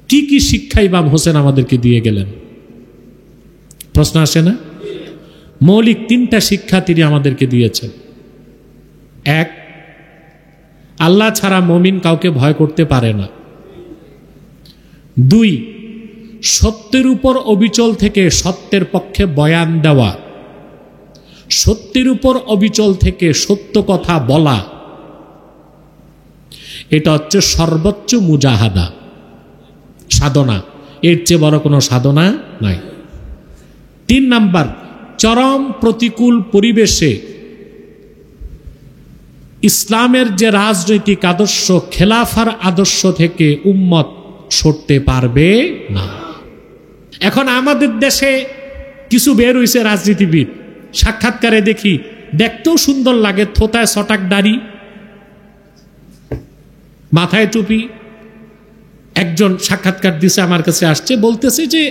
কি কি শিক্ষা ইমাম হোসেন আমাদেরকে দিয়ে গেলেন? প্রশ্ন আসে না? মৌলিক 3টা শিক্ষা তিনি আমাদেরকে দিয়েছেন। 1, আল্লাহ ছাড়া মুমিন কাউকে ভয় করতে পারে না। 2, সত্যের উপর অবিচল থেকে সত্যের পক্ষে বয়ান দেওয়া, সত্যের উপর অবিচল থেকে সত্য কথা বলা, এটা হচ্ছে সর্বোচ্চ মুজাহাদা, সাধনা। এর চেয়ে বড় কোনো সাধনা নাই। 3 নাম্বার, চরম প্রতিকূল পরিবেশে ইসলামের যে রাজনৈতিক আদর্শ, খেলাফার আদর্শ থেকে উম্মত সরতে পারবে না। এখন আমাদের দেশে কিছু বের হইছে রাজনীতিবিদ, সাক্ষাৎকারে দেখি, দেখতেও সুন্দর লাগে, থোতায় ছটাক দাড়ি, মাথায় টুপি। একজন সাক্ষাৎকার দিছে, আমার কাছে আসছে, বলতেছে যে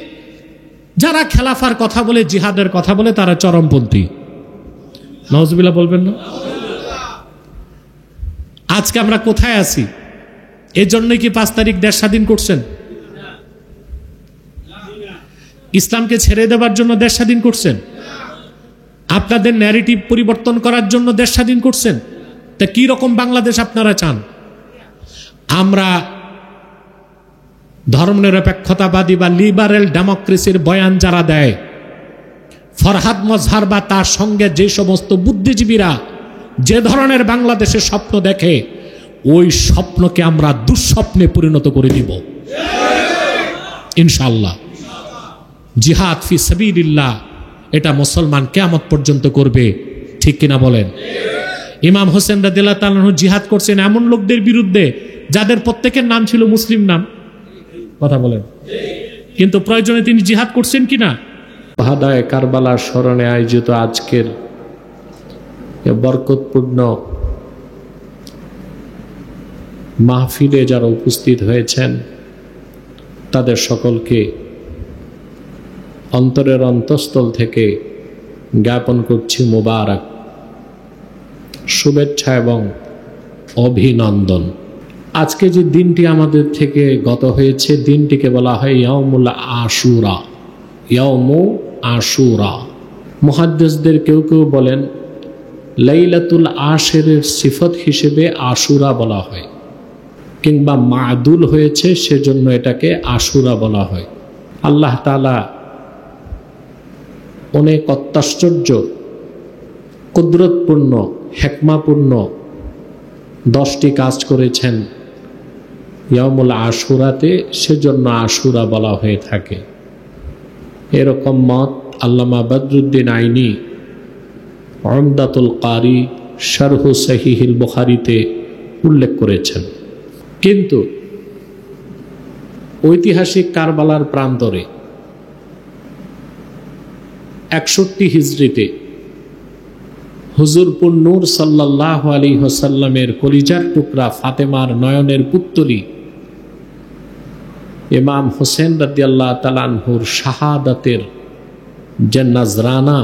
যারা খেলাফার কথা বলে, জিহাদের কথা বলে, তারা চরমপন্থী। নাউজুবিল্লাহ বলবেন না? আজকে আমরা কোথায় আছি? এর জন্যই কি 5 তারিখ দেশ স্বাধীন করছেন? ইসলামকে ছেড়ে দেওয়ার জন্য দেশ স্বাধীন করছেন? আপনাদের ন্যারেটিভ পরিবর্তন করার জন্য দেশ স্বাধীন করছেন? তা কি রকম বাংলাদেশ আপনারা চান? আমরা ধর্মনিরপেক্ষতাবাদী বা লিবারেল ডেমোক্রেসির বয়ান যারা দেয়, ফরহাদ মজহার বা তার সঙ্গে যে সমস্ত বুদ্ধিজীবীরা যে ধরনের বাংলাদেশের স্বপ্ন দেখে, ওই স্বপ্নকে আমরা দুঃস্বপ্নে পরিণত করে দিব ইনশাআল্লাহ। জিহাদ ফি সাবিলিল্লাহ, এটা মুসলমান কিয়ামত পর্যন্ত করবে, ঠিক কিনা বলেন? ইমাম হোসেন রাদিয়াল্লাহু তাআলা আনহু জিহাদ করছেন এমন লোকদের বিরুদ্ধে যাদের প্রত্যেকের নাম ছিল মুসলিম নাম, কথা বলেন, কিন্তু প্রয়োজনে তিনি জিহাদ করছেন কিনা? শাহাদায়ে কারবালার স্মরণে আয়োজিত আজকের বরকতপূর্ণ মাহফিলে যারা উপস্থিত হয়েছেন, তাদের সকলকে অন্তরের অন্তঃস্থল থেকে জ্ঞাপন করছি মুবারক শুভেচ্ছা এবং অভিনন্দন। আজকে যে দিনটি আমাদের থেকে গত হয়েছে, দিনটিকে বলা হয় ইয়াউমুল আশুরা। ইয়াউমু আশুরা, মুহাদ্দিসদের কেউ কেউ বলেন লাইলাতুল আশেরের সিফত হিসেবে আশুরা বলা হয়, কিংবা মাদুল হয়েছে সেজন্য এটাকে আশুরা বলা হয়। আল্লাহ তাআলা অনেক অত্যাশ্চর্য, কুদরতপূর্ণ, হেকমাপূর্ণ 10টি কাজ করেছেন ইয়াউমুল আশুরাতে, সেজন্য আশুরা বলা হয়ে থাকে। এরকম মত আল্লামা বদরুদ্দিন আইনি উমদাতুল কারি শারহু সহিহুল বুখারীতে উল্লেখ করেছেন। কিন্তু ঐতিহাসিক কারবালার প্রান্তরে 61 হিজরিতে হুজুরপুর নূর সাল্লাল্লাহু আলাইহি ওয়াসাল্লামের কলিজার টুকরা ফাতেমার নয়নের পুত্তলি ইমাম হোসেন রাদিয়াল্লাহু তাআলা আনহুর শাহাদাতের যে নজরানা,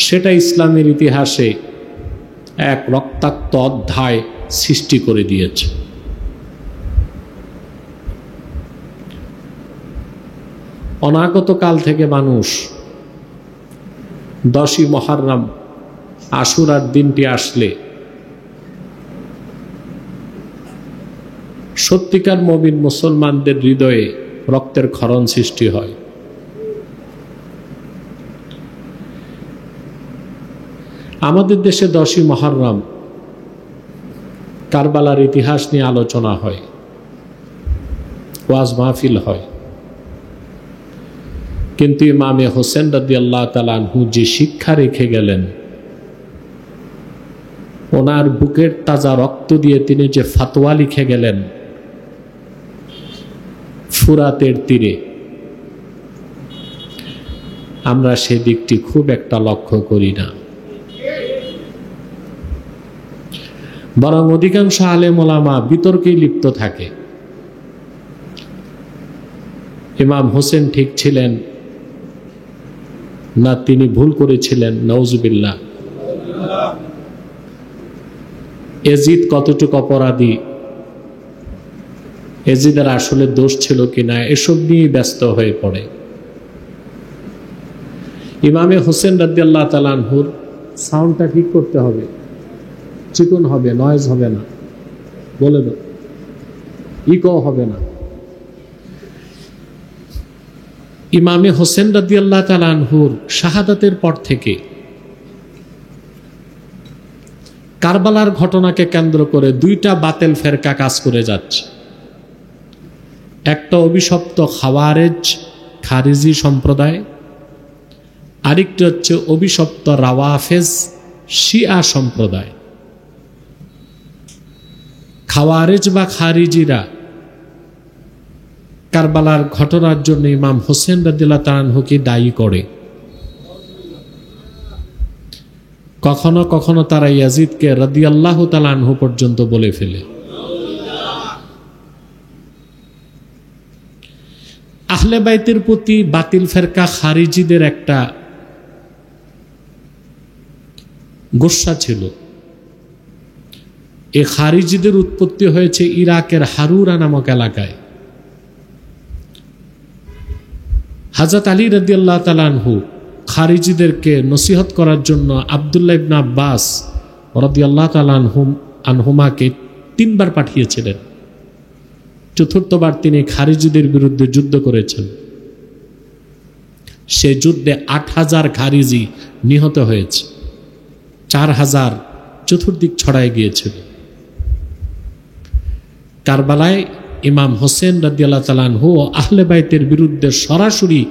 সেটা ইসলামের ইতিহাসে এক রক্তাক্ত অধ্যায় সৃষ্টি করে দিয়েছে। অনাগত কাল থেকে মানুষ 10ই মুহররম আশুরার দিনটি আসলে সত্যিকার মুমিন মুসলমানদের হৃদয়ে রক্তের ক্ষরণ সৃষ্টি হয়। আমাদের দেশে 10ই মুহররম কারবালার ইতিহাস নিয়ে আলোচনা হয়, ওয়াজ মাহফিল হয়, কিন্তু ইমামে হোসেন রাদিয়াল্লাহু তাআলা আনহু যে শিক্ষা রেখে গেলেন, ওনার বুকের তাজা রক্ত দিয়ে তিনি যে ফতোয়া লিখে গেলেন ফুরাতের তীরে, আমরা সেদিকটি খুব একটা লক্ষ্য করি না। বরং অধিকাংশ আলেম ওলামা বিতর্কেই লিপ্ত থাকে। ইমাম হোসেন ঠিক ছিলেন না তিনি ভুল করেছিলেন, নাউজুবিল্লাহ। এজিদ কতটুকু অপরাধী এজিদের আসলে দোষ ছিল কিনা এসব নিয়ে ব্যস্ত হয়ে পড়ে। ইমামে হোসেন রাদিয়াল্লাহু তাআলা আনহুর সাউন্ডটা ঠিক করতে হবে, চিকন হবে, নয়েজ হবে না, বলে দাও, ইকো হবে না। ইমামে হোসেন রাদিয়াল্লাহু তাআলা আনহুর শাহাদাতের পর থেকে কারবালার ঘটনাকে কেন্দ্র করে দুইটা বাতিল ফেরকা কাজ করে যাচ্ছে। একটা অভিশপ্ত খাওয়ারেজ খারিজি সম্প্রদায়, আরেকটি হচ্ছে অভিশপ্ত রাওয়াফেজ শিয়া সম্প্রদায়। খাওয়ারেজ বা খারিজিরা কারবালার ঘটনার জন্য ইমাম হোসেন রাদিয়াল্লাহু তাআলা আনহুকে দায়ী করে। কখনো কখনো তারা ইয়াজিদকে রাদিয়াল্লাহু তাআলা আনহু পর্যন্ত বলে ফেলে। আহলে বাইতের প্রতি বাতিল ফেরকা খারিজিদের একটা গোসা ছিল। এই খারিজিদের উৎপত্তি হয়েছে ইরাকের হারুরা নামক এলাকায়। হযরত আলী রাদিয়াল্লাহু তাআলা আনহু খারিজিদেরকে নসিহত করার জন্য আব্দুল্লাহ ইবনে আব্বাস রাদিয়াল্লাহু তাআলা আনহুমাকে 3 বার পাঠিয়েছিলেন। চতুর্থবার তিনি খারিজিদের বিরুদ্ধে যুদ্ধ করেছেন। সে যুদ্ধে 8000 খারিজি নিহত হয়েছে, 4000 চতুর্দিক ছড়ায় গিয়েছিল। কারবালায় ইমাম হোসেন রাদিয়াল্লাহু তাআলা আনহু ও আহলে বাইতের বিরুদ্ধে সরাসরি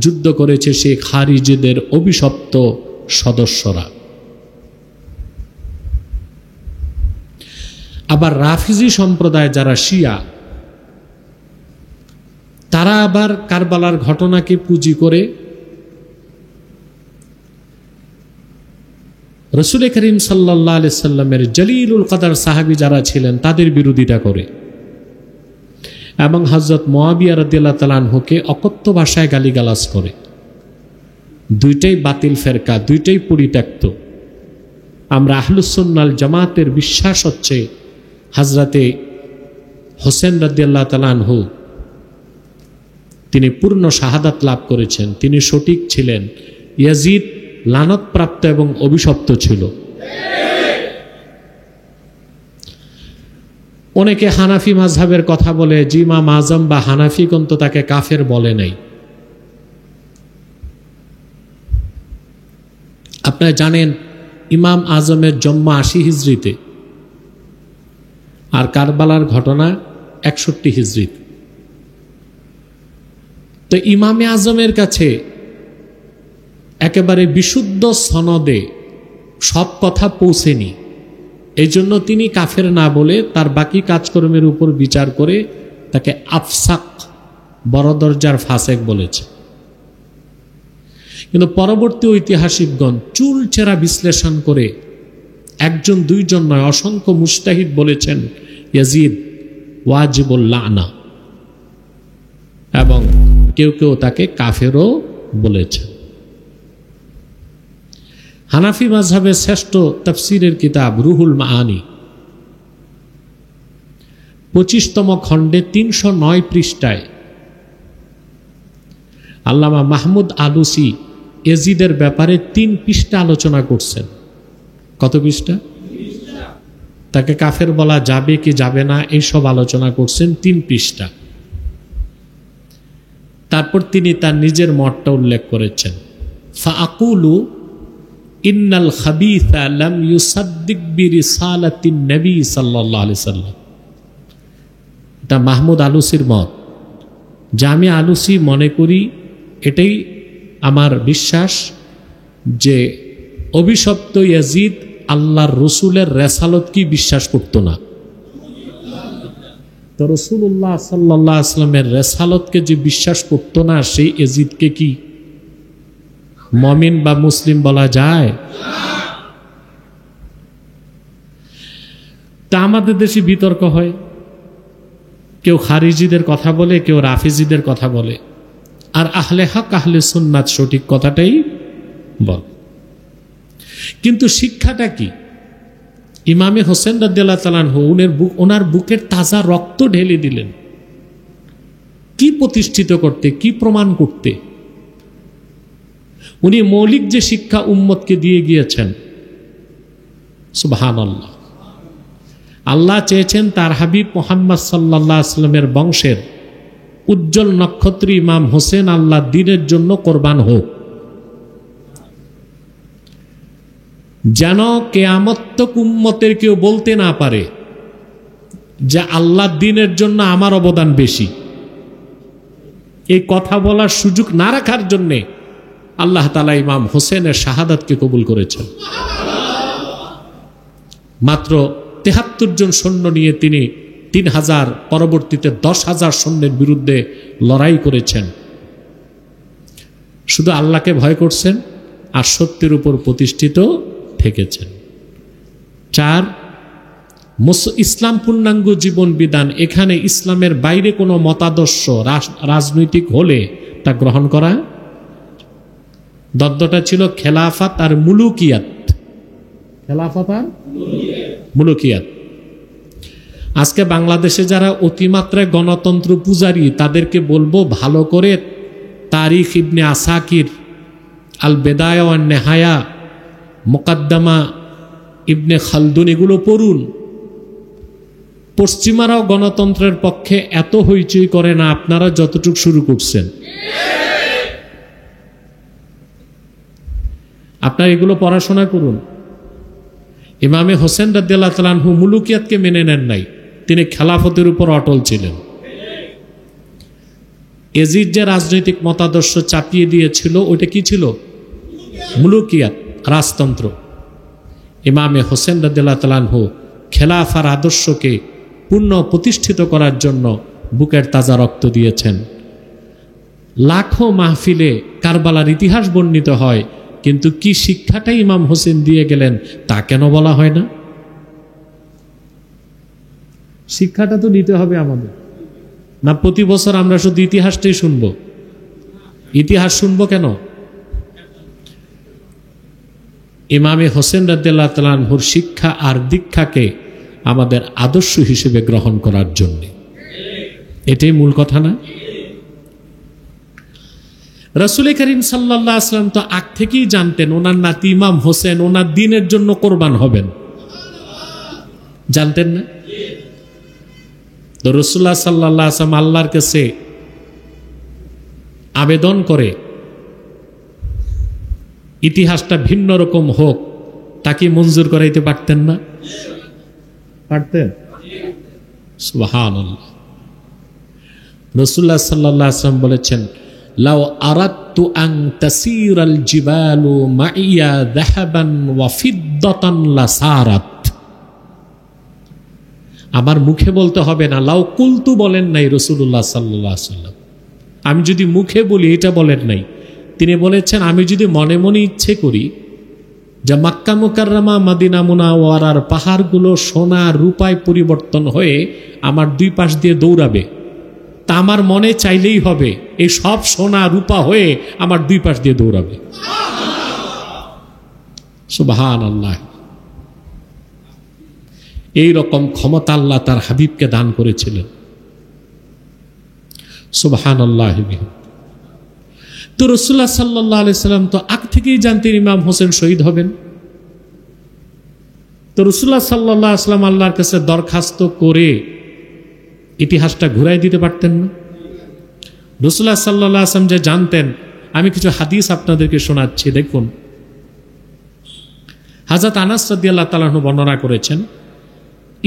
যুদ্ধ করেছে সেই খারিজিদের অভিশপ্ত সদস্যরা। আবার রাফিজি সম্প্রদায় যারা শিয়া, তারা আবার কারবালার ঘটনাকে পুঁজি করে রাসূল করিম সাল্লাল্লাহু আলাইহি সাল্লামের জলিলুল কদর সাহাবী যারা ছিলেন তাদের বিরোধিতা করে এবং হযরত মুয়াবিয়া রাদিয়াল্লাহু তাআলা আনহুকে অকথ্য ভাষায় গালিগালাজ করে। দুইটাই বাতিল ফেরকা, দুইটাই পরিত্যক্ত। আমরা আহলুস সুন্নাহ ওয়াল জামাতের বিশ্বাস হচ্ছে হযরতে হোসেন রাদিয়াল্লাহু তাআলা আনহু তিনি পূর্ণ শাহাদাত লাভ করেছেন, তিনি সঠিক ছিলেন। ইয়াজিদ লানতপ্রাপ্ত এবং অভিশপ্ত ছিল। অনেকে হানাফি মাযহাবের কথা বলে, যে ইমাম আজম বা হানাফিগণ তো তাকে কাফের বলে নাই। আপনারা জানেন ইমাম আজমের জন্ম 80 হিজরিতে আর কারবালার ঘটনা 61 হিজরিতে। তো ইমামে আজমের কাছে একেবারে বিশুদ্ধ সনদে সব কথা পৌঁছেনি, এই জন্য তিনি কাফের না বলে তার বাকি কাজকর্মের উপর বিচার করে তাকে আফসাক, বড় দরজার ফাসেক বলেছে। কিন্তু পরবর্তী ঐতিহাসিকগণ চুলচেরা বিশ্লেষণ করে একজন দুইজন নয় অসংখ্য মুজতাহিদ বলেছেন ইয়াজিদ ওয়াজিবুল লানা, এবং কেউ কেউ তাকে কাফেরও বলেছে। হানাফি মাযহাবের শ্রেষ্ঠ তাফসীরের কিতাব রুহুল মাআনি 25তম খণ্ডে 309 পৃষ্ঠায় আল্লামা মাহমুদ আলুসি ইয়াজিদের ব্যাপারে 3 পৃষ্ঠা আলোচনা করছেন। কত পৃষ্ঠা? তাকে কাফের বলা যাবে কি যাবে না এইসব আলোচনা করছেন 3 পৃষ্ঠা। তারপর তিনি তার নিজের মতটা উল্লেখ করেছেন, ফাআকুলু ইন্নাল খাবিসা লাম ইউসাদ্দিক বিরিসালাতিন নবী সাল্লাল্লাহু আলাইহি সাল্লাম। এটা মাহমুদ আলুসির মত। যা আমি আলুসি মনে করি, এটাই আমার বিশ্বাস যে অভিশপ্ত ইয়াজিদ আল্লাহর রসুলের রেসালত কি বিশ্বাস করত না। তো রাসূলুল্লাহ সাল্লাল্লাহু আলাইহি ওয়াসাল্লামের রেসালতকে যে বিশ্বাস করত না, সেই ইয়াজিদকে কি মুমিন বা মুসলিম বলা যায়? তা আমাদের দেশে বিতর্ক হয়, কেউ খারিজিদের কথা বলে, কেউ রাফিজিদের কথা বলে, আর আহলে হক আহলে সুন্নাত সঠিক কথাটাই বল। কিন্তু শিক্ষাটা কি? ইমামে হোসেন রাদিয়াল্লাহু তাআলা আনহু ওনার বুকের তাজা রক্ত ঢেলে দিলেন কি প্রতিষ্ঠিত করতে, কি প্রমাণ করতে? উনি মৌলিক যে শিক্ষা উম্মতকে দিয়ে গিয়েছেন, সুবহানাল্লাহ। আল্লাহ চেয়েছেন তার হাবিব মুহাম্মদ সাল্লাল্লাহু আলাইহি ওয়াসাল্লামের বংশের উজ্জ্বল নক্ষত্র ইমাম হোসেন আল্লাহ দ্বীনের জন্য কোরবান হোক, যেন কিয়ামত তক উম্মতের কেউ বলতে না পারে যে আল্লাহ দ্বীনের জন্য আমার অবদান বেশি। এই কথা বলার সুযোগ না রাখার জন্যে আল্লাহ তাআলা ইমাম হোসেনের শাহাদাতকে কবুল করেছেন। মাত্র ৭৩ জন সৈন্য নিয়ে তিনি ৩,০০০, পরবর্তীতে ১০,০০০ সৈন্যের বিরুদ্ধে লড়াই করেছেন। শুধু আল্লাহকে ভয় করছেন আর সত্যের উপর প্রতিষ্ঠিত থেকেছেন। ৪, ইসলাম পূর্ণাঙ্গ জীবন বিধান। এখানে ইসলামের বাইরে কোনো মতাদর্শ রাজনৈতিক হলে তা গ্রহণ করা। দ্বন্দ্বটা ছিল খেলাফত আর মুলুকিয়াত। খেলাফত আর মুলুকিয়াত। আজকে বাংলাদেশে যারা অতিমাত্রায় গণতন্ত্র পূজারী, তাদেরকে বলবো ভালো করে তারিখ ইবনে আসাকির, আল বেদায়া ওয়ান নেহায়া, মুকাদ্দামা ইবনে খালদুন এগুলো পড়ুন। পশ্চিমারাও গণতন্ত্রের পক্ষে এত হইচই করে না আপনারা যতটুকু শুরু করছেন। আপনারা এগুলো পড়াশোনা করুন। ইমামে হোসেন রাদিয়াল্লাহু তাআলা আনহু মুলুকিয়াতকে মেনে নেন নাই, তিনি খেলাফতের উপর অটল ছিলেন। এজিদ যে রাজনৈতিক মতাদর্শ চাপিয়ে দিয়েছিল ওইটা কি ছিল? মুলুকিয়াত, রাজতন্ত্র। ইমামে হোসেন রাদিয়াল্লাহু তাআলা আনহু খেলাফার আদর্শকে পূর্ণ প্রতিষ্ঠিত করার জন্য বুকের তাজা রক্ত দিয়েছেন। লাখো মাহফিলে কারবালার ইতিহাস বর্ণিত হয়, কিন্তু কি শিক্ষাটা ইমাম হোসেন দিয়ে গেলেন তা কেন বলা হয় না? শিক্ষাটা তো নিতে হবে আমাদের। না প্রতি বছর আমরা শুধু ইতিহাসটাই শুনবো? ইতিহাস শুনবো কেন? ইমামে হোসেন রাদিয়াল্লাহু তাআলা আনহুর শিক্ষা আর দীক্ষাকে আমাদের আদর্শ হিসেবে গ্রহণ করার জন্য। এটাই মূল কথা না? রাসূল করিম সাল্লাল্লাহু আলাইহি ওয়াসাল্লাম তো আগ থেকেই জানতেন ওনার নাতি ইমাম হোসেন ওনার দ্বীনের জন্য কোরবান হবেন, জানতেন না? তো রাসূলুল্লাহ সাল্লাল্লাহু আলাইহি ওয়াসাল্লাম আল্লাহর কাছে আবেদন করে ইতিহাসটা ভিন্ন রকম হোক, তাকে মঞ্জুর করাইতে পারতেন না? পারতেন? সুবহানাল্লাহ। রাসূলুল্লাহ সাল্লাল্লাহু আলাইহি ওয়াসাল্লাম বলেছেন, লাউ আরাদতু আন তাসীরাল জিবালু মাইয়া যাহাবান ওয়া ফিদ্দাতান লাসারাত। আমার মুখে বলতে হবে না, লাউ কুলতু বলেন নাই রাসূলুল্লাহ সাল্লাল্লাহু আলাইহি ওয়াসাল্লাম। আমি যদি মুখে বলি এটা বলেন নাই, তিনি বলেছেন আমি যদি মনে মনে ইচ্ছে করি যে মক্কা মুকাররমা মদিনা মুনাওয়ারার পাহাড়গুলো সোনা রূপায় পরিবর্তন হয়ে আমার দুই পাশ দিয়ে দৌড়াবে, তা আমার মনে চাইলেই হবে এই সব সোনা রূপা হয়ে আমার দুই পাশ দিয়ে দৌড়াবে। সুবহানাল্লাহ। এই রকম ক্ষমতা আল্লাহ তার হাবিবকে দান করেছিলেন। সুবহানাল্লাহ। তো রাসূলুল্লাহ সাল্লাল্লাহু আলাইহি সাল্লাম তো আগ থেকেই জানতেন ইমাম হোসেন শহীদ হবেন। তো রাসূলুল্লাহ সাল্লাল্লাহু আলাইহি সাল্লাম আল্লাহর কাছে দরখাস্ত করে ইতিহাসটা ঘুরাই দিতে পারতেন না? রাসূলুল্লাহ সাল্লাল্লাহু আলাইহি সাল্লাম যে জানতেন, আমি কিছু হাদিস আপনাদেরকে শোনাচ্ছি, দেখুন। হযরত আনাস রাদিয়াল্লাহু তাআলা আনহু বর্ণনা করেছেন,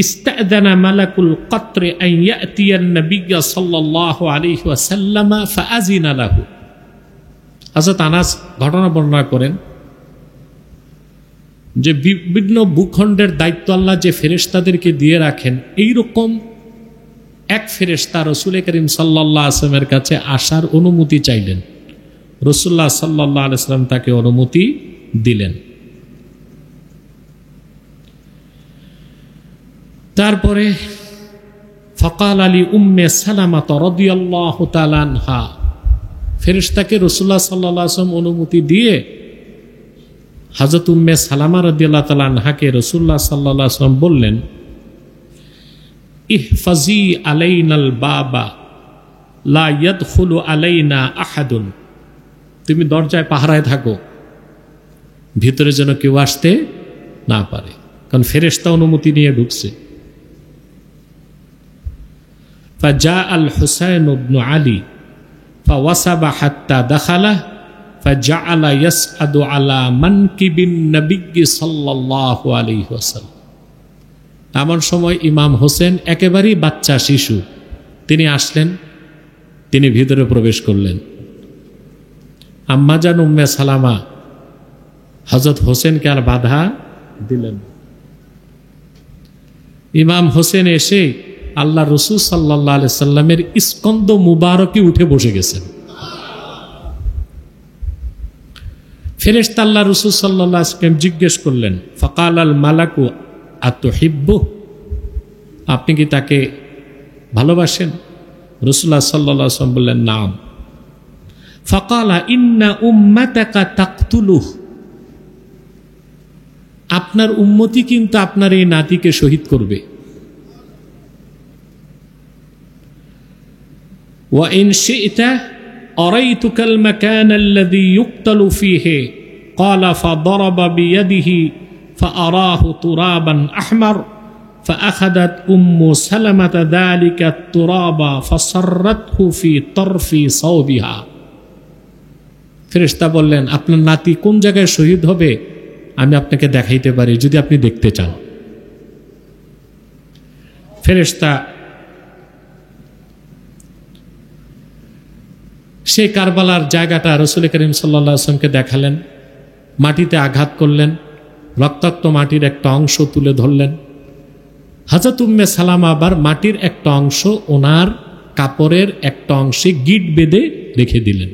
ইস্তাদানা মালাকুল কত্রে আন ইয়াতিয়ান নবিয়্য সাল্লাল্লাহু আলাইহি ওয়াসাল্লাম ফাআযিনা লাহু। হযরত আনাস ঘটনা বর্ণনা করেন যে বিভিন্ন ভূখণ্ডের দায়িত্ব আল্লাহ যে ফেরেশতাদেরকে দিয়ে রাখেন, এইরকম এক ফেরেশতা রাসূল করিম সাল্লাল্লাহু আলাইহি ওয়াসাল্লামের কাছে আসার অনুমতি চাইলেন। রাসূলুল্লাহ সাল্লাল্লাহু আলাইহি ওয়াসাল্লাম তাকে অনুমতি দিলেন। তারপরে ফাকাল আলী উম্মে সালামা রাদিয়াল্লাহু তাআলা আনহা, ফেরেশতাকে রাসূলুল্লাহ সাল্লাল্লাহু আলাইহি ওয়াসাল্লাম অনুমতি দিয়ে হযরত উম্মে সালামা রাদিয়াল্লাহু তাআলা আনহাকে রাসূলুল্লাহ সাল্লাল্লাহু আলাইহি ওয়াসাল্লাম বললেন, ইহফাজি আলাইনাল বাবা লা ইয়াদখুলু আলাইনা আহাদুন, তুমি দরজায় পাহারায় থাকো, ভিতরে যেন কেউ আসতে না পারে, কারণ ফেরেশতা অনুমতি নিয়ে ঢুকছে। ফাজা আল হুসাইন ইবনে আলী ফাওয়াসাবা হাত্তা দাখালা ফাজআলা ইয়াসআদু আলা মানকিবিন নবী সাল্লাল্লাহু আলাইহি ওয়াসাল্লাম। এমন সময় ইমাম হোসেন একেবারেই বাচ্চা শিশু, তিনি আসলেন, তিনি ভিতরে প্রবেশ করলেন। আম্মাজান উম্মে সালামা হযরত হোসেনকে আর বাধা দিলেন। ইমাম হোসেন এসে আল্লাহ রসুল সাল্লাল্লাহু আলাইহি সাল্লামের স্কন্দ মুবারকে উঠে বসে গেছেন। ফেরেশতা আল্লাহ রসুল সাল্লাল্লাহু আলাইহি সাল্লাম জিজ্ঞেস করলেন, ফাকাল আল মালাকু আতুহিব্বু, আপনি কি তাকে ভালোবাসেন? রাসূলুল্লাহ সাল্লাল্লাহু আলাইহি ওয়াসাল্লাম বললেন, নাম। ফাকালা ইন্না উম্মাতাকা তাকতুলুহু, আপনার উম্মতি কিন্তু আপনার এই নাতিকে শহীদ করবে। ওয়া ইন শি'তা আরাইতুকাল মাকান আল্লাযী ইউক্তালু ফীহি ক্বালা ফাদারাবা বিয়াদিহি ফাআরাহু তুরাবান আহমার فأخذت أم سلمة ذلك التراب فصرته في طرف صوبها। ফেরেশতা বললেন, আপনার নাতি কোন জায়গায় শহীদ হবে আমি আপনাকে দেখাইতে পারি যদি আপনি দেখতে চান। ফেরেশতা সেই কারবালার জায়গাটা রাসূল করিম সাল্লাল্লাহু আলাইহি ওয়াসাল্লামকে দেখালেন, মাটিতে আঘাত করলেন, রক্তাক্ত মাটির একটা অংশ তুলে ধরলেন। হযরত উম্মে সালামা আবার মাটির একটা অংশ ওনার কাপড়ের একটা অংশে গিট বেঁধে রেখে দিলেন।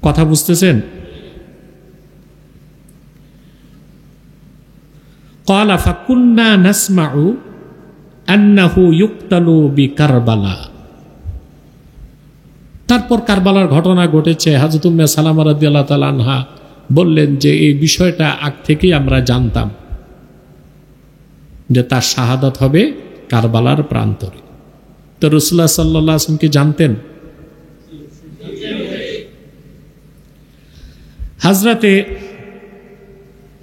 কথা বুঝতেছেন? ক্বালা ফাকুন্না নাসমাউ আন্নাহু ইউক্তালু বিকারবালা। তারপর কারবালার ঘটনা ঘটেছে। হযরত উম্মে সালামা রাদিয়াল্লাহু তাআলা আনহা বললেন যে এই বিষয়টা আগ থেকেই আমরা জানতাম যে তার শাহাদাত হবে কারবালার প্রান্তরে। তো রাসূলুল্লাহ সাল্লাল্লাহু আলাইহি ওয়াসাল্লাম কি জানতেন? হযরতে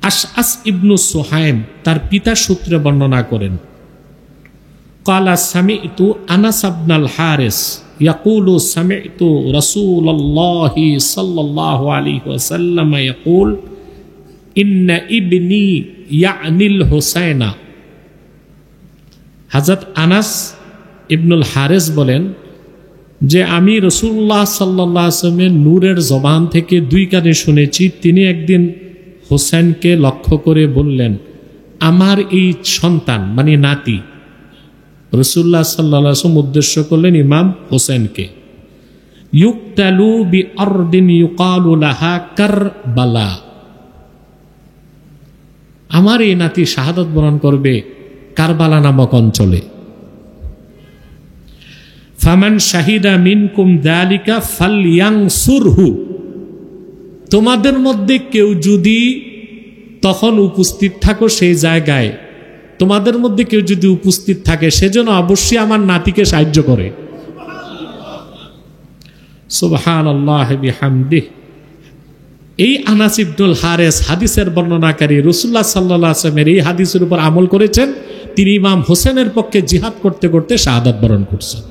আশআস ইবনু সুহাইম তার পিতা সূত্রে বর্ণনা করেন, ক্বালা সামি'তু আনাস ইবনুল হারিস ইয়াকুলু সামি'তু রাসূলুল্লাহি সাল্লাল্লাহু আলাইহি ওয়াসাল্লাম ইয়াকুল ইন্না ইবনি ইয়ানিল হুসাইনা। হযরত আনাস ইবনুল হারিস বলেন যে আমি রাসূলুল্লাহ সাল্লাল্লাহু আলাইহি ওয়াসাল্লামের নূরের জবান থেকে দুই কানে শুনেছি, তিনি একদিন হোসেনকে লক্ষ্য করে বললেন, আমার এই সন্তান মানে নাতি, রাসূলুল্লাহ সাল্লাল্লাহু আলাইহি ওয়াসাল্লাম উদ্দেশ্য করলেন ইমাম হোসেনকে, ইউক্তালু বিআরদিন ইউকালু লাহা কারবালা, আমার এই নাতি শাহাদাত বরণ করবে কারবালা নামক অঞ্চলে। ফামান শাহিদা মিনকুম যালিকা ফালইয়ানসুরহু, তোমাদের মধ্যে কেউ যদি তখন উপস্থিত থাকো সেই জায়গায়, তোমাদের মধ্যে কেউ যদি উপস্থিত থাকে সেজন্য অবশ্যই আমার নাতিকে সাহায্য করে। সুবহানাল্লাহি বিহামদিহি। এই আনাস ইবনুল হারিস হাদিসের বর্ণনাকারী, রাসূলুল্লাহ সাল্লাল্লাহু আলাইহি ওয়াসাল্লামের এই হাদিসের উপর আমল করেছেন। তিনি ইমাম হোসেনের পক্ষে জিহাদ করতে করতে শাহাদাত বরণ করছেন।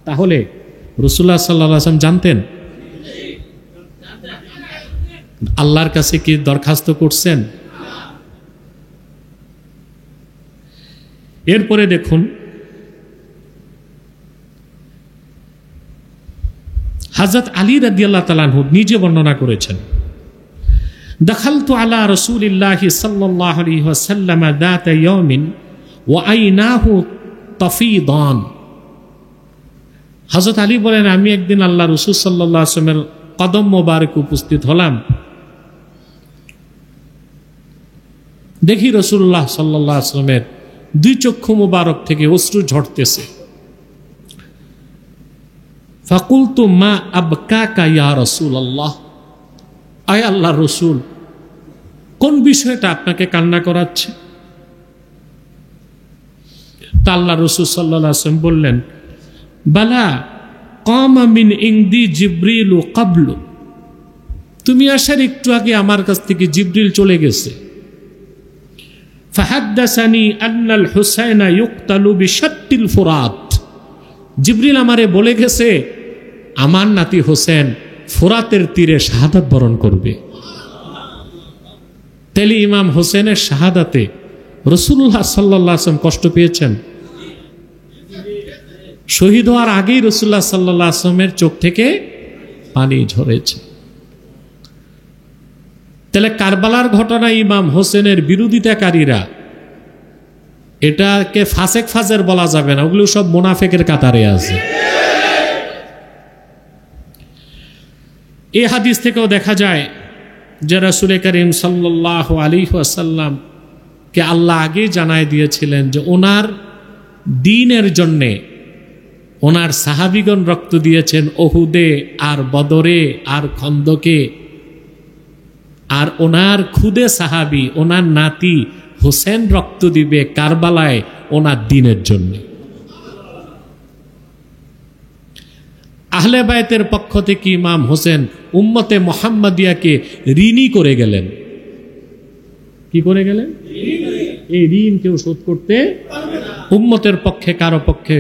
তাহলে রাসূলুল্লাহ সাল্লাল্লাহু আলাইহি ওয়াসাল্লাম জানতেন, আল্লাহর কাছে কি দরখাস্ত করছেন? এরপরে দেখুন হযরত আলী রাদিয়াল্লাহু তাআলা আনহু নিজে বর্ণনা করেছেন, দাখালতু আলা রাসূলিল্লাহি সাল্লাল্লাহু আলাইহি ওয়াসাল্লাম যাতা ইয়াউমিন ওয়া আইনাহু তাফিদান। হযরত আলী বলেন, আমি একদিন আল্লাহ রাসূল সাল্লাল্লাহু আলাইহি ওয়াসাল্লামের কদম মোবারক উপস্থিত হলাম, দেখি রাসূলুল্লাহ সাল্লাল্লাহু আলাইহি ওয়াসাল্লামের দুই চক্ষু মোবারক থেকে অশ্রু ঝরতেছে। ফাকুলতু মা আবকাকা ইয়া রাসূলুল্লাহ, আয় আল্লাহর রাসূল, কোন বিষয়টা আপনাকে কান্না করাচ্ছে? তা আল্লাহ রাসূল সাল্লাল্লাহু আলাইহি ওয়াসাল্লাম বললেন, বালা কামা মিন ইনদি জিবরিল ক্বাবলু, তুমি আসার একটু আগে আমার কাছ থেকে জিবরিল চলে গেছে। ফাহাদ্দাসানি আন্নাল হুসাইনা ইউকতালু বিশাত্তিল ফুরাত, জিবরিল আমারে বলে গেছে আমার নাতি হোসেন ফোরাতের তীরে শাহাদাত বরণ করবে। তাহলে ইমাম হোসেনের শাহাদাতে রাসূলুল্লাহ সাল্লাল্লাহু আলাইহি ওয়াসাল্লাম কষ্ট পেয়েছেন? শহীদ হওয়ার আগেই রাসূলুল্লাহ সাল্লাল্লাহু আলাইহি ওয়াসাল্লামের চোখ থেকে পানি ঝরেছে। তাহলে কারবালার ঘটনায় ইমাম হোসেনের বিরোধিতাকারীরা, এটাকে ফাসেক ফাজের বলা যাবে না, ওগুলো সব মুনাফিকের কাতারে আছে। এই হাদিস থেকেও দেখা যায় যে রাসূল করিম সাল্লাল্লাহু আলাইহি ওয়াসাল্লাম কে আল্লাহ আগে জানায় দিয়েছিলেন যে ওনার দ্বীনের জন্যে ওনার সাহাবীগণ রক্ত দিয়েছেন উহুদে আর বদরে আর খন্দকে, আর ওনার খুদে সাহাবী ওনার নাতি হোসেন রক্ত দিবে কারবালায় ওনার দ্বীনের জন্য। আহলে বায়তের পক্ষ থেকে ইমাম হোসেন উম্মতে মুহাম্মাদিয়াকে ঋণী করে গেলেন। কি করে গেলেন? এই ঋণ কেউ শোধ করতে উম্মতের পক্ষে কারো পক্ষে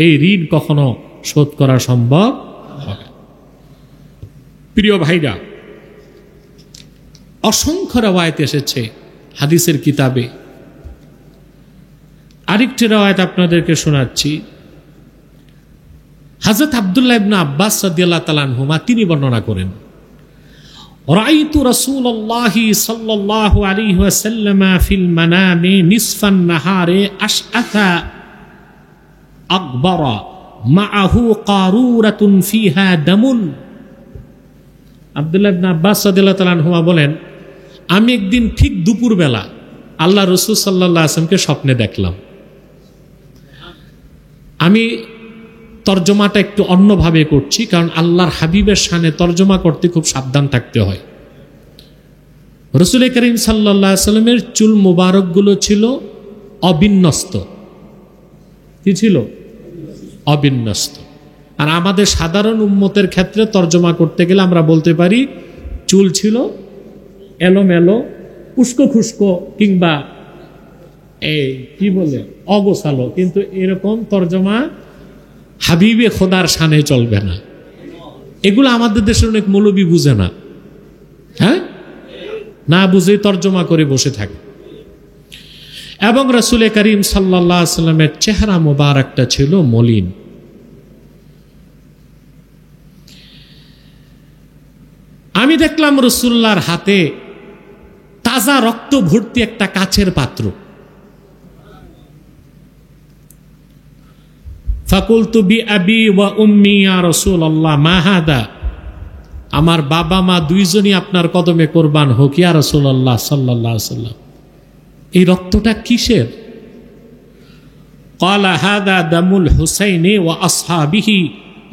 এই ঋণ কখনো শোধ করা সম্ভব হবে। প্রিয় ভাইরা, অসংখ্য রওয়ায়াত এসেছে হাদিসের কিতাবে। আরেকটি রওয়ায়াত আপনাদেরকে শোনাচ্ছি। হযরত আব্দুল্লাহ ইবনে আব্বাস রাদিয়াল্লাহু তাআলা আনহুমা তিনি বর্ণনা করেন, রাআইতু রাসূলুল্লাহি সাল্লাল্লাহু আলাইহি ওয়াসাল্লাম ফিল মানামি নিসফান নাহারে আশআথা আকবারা মাআহু কারুরাতুন ফিহা দামুন। আব্দুল্লাহ ইবনে আব্বাস রাদিয়াল্লাহু তাআলা আনহুমা বলেন, আমি একদিন ঠিক দুপুরবেলা আল্লাহ রাসূল সাল্লাল্লাহু আলাইহি ওয়াসাল্লামকে স্বপ্নে দেখলাম। আমি তর্জমাটা একটু অন্যভাবে করছি, কারণ আল্লাহর হাবিবের শানে তর্জমা করতে খুব সাবধান থাকতে হয়। রাসূল করিম সাল্লাল্লাহু আলাইহি ওয়াসাল্লামের চুল মুবারকগুলো ছিল অবিন্যস্ত। কি ছিল? অবিন্যস্ত। আর আমাদের সাধারণ উম্মতের ক্ষেত্রে তর্জমা করতে গেলে আমরা বলতে পারি চুল ছিল এলোমেলো, উস্কো খুস্কো, কিংবা এই কি বলে অগোছালো। কিন্তু এরকম তর্জমা হাবিবে খোদার শানে চলবে না। এগুলো আমাদের দেশের অনেক মৌলবি বুঝে না, হ্যাঁ, না বুঝে তর্জমা করে বসে থাকে। এবং রাসূল করিম সাল্লাল্লাহু আলাইহি ওয়াসাল্লামের চেহারা মোবারকটা ছিল মলিন। আমি দেখলাম রাসূলুল্লাহর হাতে তাজা রক্ত ভর্তি একটা কাচের পাত্র। ফাকুলতু বিআবি ওয়া উম্মি ইয়া রাসূলুল্লাহ মা হাদা, আমার বাবা মা দুইজনই আপনার কদমে কোরবান হোক ইয়া রাসূলুল্লাহ সাল্লাল্লাহু আলাইহি ওয়াসাল্লাম, এই রক্তটা কিসের? ক্বালা হাদা দামুল হুসাইনি ওয়া আসহাবিহি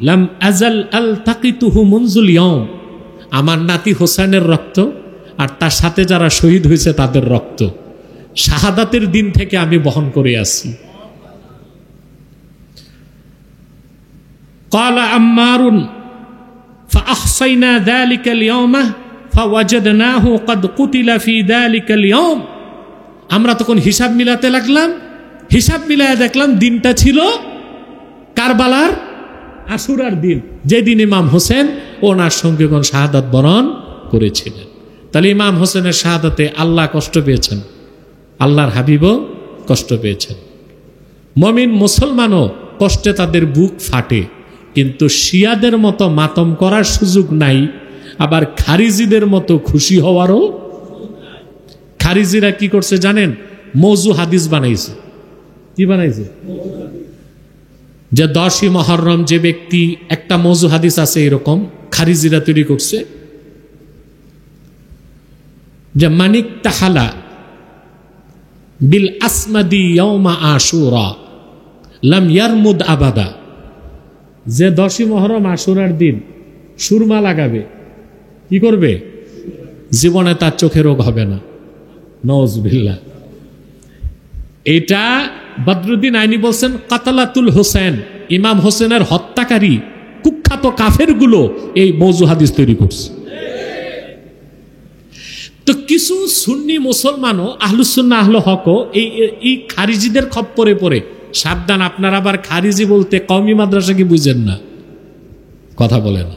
লাম আযাল আলতাকিতুহু মুনযুল ইয়াউম, আমার নাতি হোসেনের রক্ত আর তার সাথে যারা শহীদ হয়েছে তাদের রক্ত শাহাদাতের দিন থেকে আমি বহন করে আসছি। ক্বালা আম্মারুন ফাআহসাইনা যালিকাল ইয়াওমা ফাওয়াজাদনাহু ক্বাদ কুতিলা ফি যালিকাল ইয়াওম, আমরা তখন হিসাব মিলাতে লাগলাম। হিসাব মিলায় দেখলাম দিনটা ছিল কারবালার আশুরার দিন, যেদিন ইমাম হোসেন ওনার সঙ্গীগণ শাহাদাত বরণ করেছিলেন। তাহলে ইমাম হোসেনের শাহাদাতে আল্লাহ কষ্ট পেয়েছেন, আল্লাহর হাবিবও কষ্ট পেয়েছেন। মুমিন মুসলমানও কষ্টে তাদের বুক ফাটে, কিন্তু শিয়াদের মতো মাতম করার সুযোগ নাই, আবার খারিজিদের মতো খুশি হওয়ারও। খারিজিরা কি করছে জানেন? মৌজু হাদিস বানাইছে। কি বানাইছে? যে 10ই মুহররম যে ব্যক্তি, একটা মৌজু হাদিস আছে এরকম খারিজিরা তৈরি করছে, যে মানিক তাহালা বিল আসমাদি ইয়াউমা আশুরা লাম ইয়ারমুদ আবাদা, যে 10ই মুহররম আশুরার দিন সুরমা লাগাবে, কি করবে? জীবনে তার চোখে রোগ হবে না। নওয়াজবিল্লাহ। এটা বদরুদ্দিন আইনি বলছেন কাতালাতুল হোসেন, ইমাম হোসেনের হত্যাকারী কুখ্যাত কাফেরগুলো এই মওযু হাদিস তৈরি করছে। তো কিছু সুন্নি মুসলমানও আহলুস সুন্নাহ আহলে হকও এই খারিজিদের খপ্পরে পড়ে, সাবধান, আপনারা আবার খারিজি বলতে কওমি মাদ্রাসা কি বুঝেন না, কথা বলেন।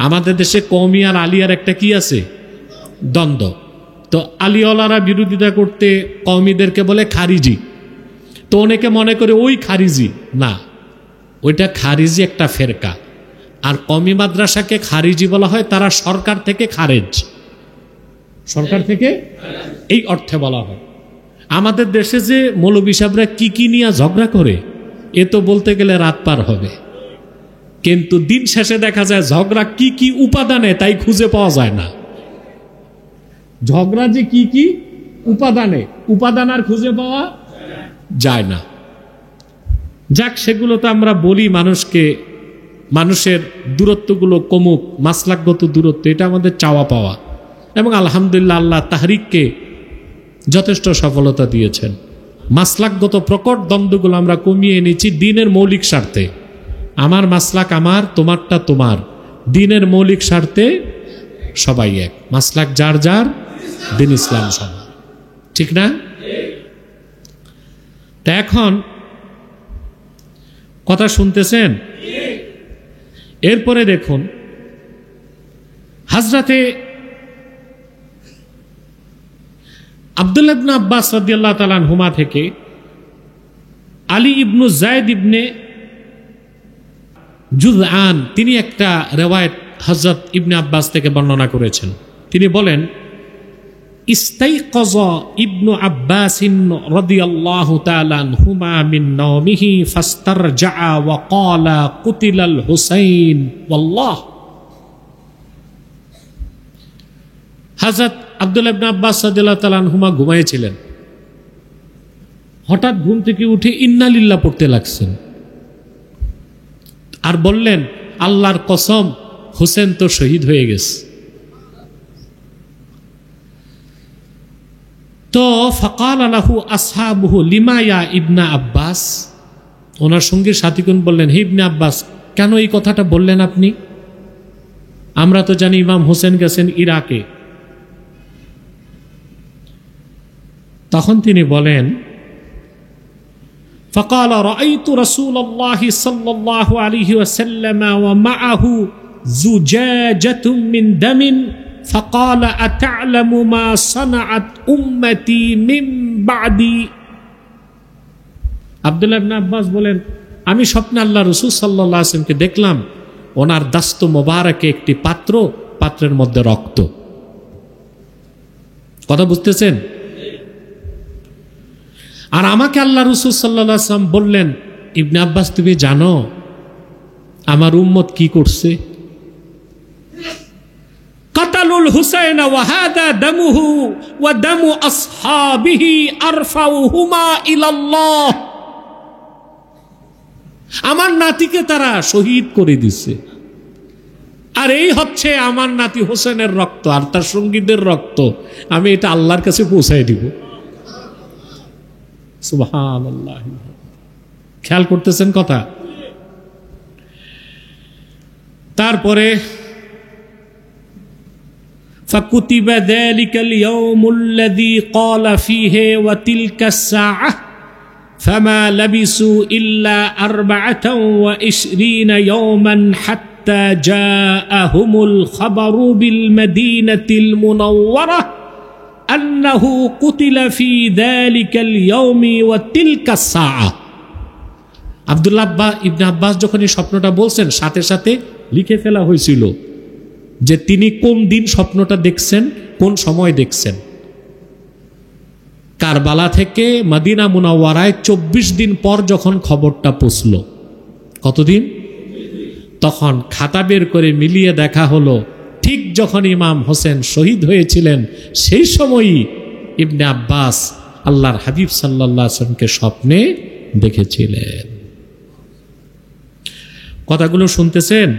আমাদের দেশে কওমি আর আলিয়ার একটা কি আছে, দ্বন্দ্ব। তো আলিওয়ালারা বিরোধিতা করতে কওমিদেরকে বলে খারিজি। তো অনেকে মনে করে ওই খারিজি না, ওইটা খারিজি একটা ফেরকা। আর কওমি মাদ্রাসাকে খারিজি বলা হয়, তারা সরকার থেকে খারেজ, সরকার থেকে এই অর্থে বলা হয়। আমাদের দেশে যে মৌলবী সাহেবরা কি নিয়ে ঝগড়া করে, এ তো বলতে গেলে রাত পার হবে, কিন্তু দিন শেষে দেখা যায় ঝগড়া কি উপাদানে তাই খুঁজে পাওয়া যায় না। ঝগড়া যে কি উপাদান আর খুঁজে পাওয়া যায় না। যাক, সেগুলো তো আমরা বলি মানুষকে, মানুষের দূরত্বগুলো কমুক, মাসলাকগত দূরত্ব, এটা আমাদের চাওয়া পাওয়া। এবং আলহামদুলিল্লাহ আল্লাহ তাহরিককে যথেষ্ট সফলতা দিয়েছেন। মাসলাকগত প্রকট দ্বন্দ্বগুলো আমরা কমিয়ে এনেছি দিনের মৌলিক স্বার্থে। আমার মাসলাক আমার, তোমারটা তোমার, দিনের মৌলিক স্বার্থে সবাই এক। মাসলাক যার যার, দিন ইসলাম সবার, ঠিক না? তা এখন কথা শুনতেছেন? এরপরে দেখুন, হযরতে আব্দুল্লাহ ইবনে আব্বাস রাদিয়াল্লাহু তাআলা আনহুমা থেকে আলী ইবনু যায়েদ ইবনে জুযআন, তিনি একটা রিওয়ায়াত হযরত ইবনে আব্বাস থেকে বর্ণনা করেছেন। তিনি বলেন, ইস্তাইকাযা ইবনু আব্বাস রাদিয়াল্লাহু তাআলা আনহুমা মিন নাওমিহি ফাস্তারজাআ ওয়া ক্বালা কুতিলাল হুসাইন ওয়াল্লাহ। হযরত আব্দুল্লাহ ইবনে আব্বাস রাদিয়াল্লাহু তাআলা আনহুমা ঘুমাইছিলেন, হঠাৎ ঘুম থেকে উঠে ইন্না লিল্লাহ পড়তে লাগছেন আর বললেন, আল্লাহর কসম, হোসেন তো শহীদ হয়ে গেছে। তো ফাকাল লাহু আসহাবুহু লিমা ইয়া ইবনা আব্বাস, ওনার সঙ্গে সাথীগণ বললেন, হে ইবনে আব্বাস, কেন এই কথাটা বললেন আপনি? আমরা তো জানি ইমাম হোসেন গেছেন ইরাকে। তখন তিনি বলেন, فقال رأيت رسول الله صلى الله عليه وسلم ومعه زجاجة من دم فقال أتعلم ما صنعت أمتي من بعدي। আব্দুল্লাহ ইবনে আব্বাস বলেন, আমি স্বপ্নে আল্লাহ রাসূল সাল্লাল্লাহু আলাইহি ওয়াসাল্লামকে দেখলাম, ওনার দাস্ত মোবারকে একটি পাত্র, পাত্রের মধ্যে রক্ত। কথা বুঝতেছেন? আর আমাকে আল্লাহ রাসূল সাল্লাল্লাহু আলাইহি ওয়াসাল্লাম বললেন, ইবনে আব্বাস, তুমি জানো আমার উম্মত কি করছে? কাতালুল হুসাইন ওয়া হাদা দামুহু ওয়া দামু আসহাবিহি আরফাউহুমা ইলাল্লাহ। আমার নাতিকে তারা শহীদ করে দিছে, আর এই হচ্ছে আমার নাতি হোসেনের রক্ত আর তার সঙ্গীদের রক্ত, আমি এটা আল্লাহর কাছে পৌঁছায় দিব। সুবহানাল্লাহ। খেয়াল করতেছেন কথা? তারপরে فكتب ذلك اليوم الذي قال فيه وتلك الساعة فما لبثوا إلا 24 يوما حتى جاءهم الخبر بالمدينة المنورة أنه قتل في ذلك اليوم وتلك الساعة। আব্দুল্লাহ ইবনে আব্বাস যখন এই স্বপ্নটা বলছেন, সাথে সাথে লিখে ফেলা হয়েছিল যে তিনি কোন দিন স্বপ্নটা দেখছেন, কোন সময় দেখছেন। কারবালা থেকে মদিনা মুনাওয়ারায় 24 দিন পর যখন খবরটা পৌঁছল, কতদিন? তখন খাতা বের করে মিলিয়ে দেখা হলো, ঠিক যখন ইমাম হোসেন শহীদ হয়েছিলেন সেই সময়ই ইবনে আব্বাস আল্লাহর হাবিব সাল্লাল্লাহু আলাইহি ওয়াসাল্লামকে স্বপ্নে দেখেছিলেন। কথাগুলো শুনতেছেন?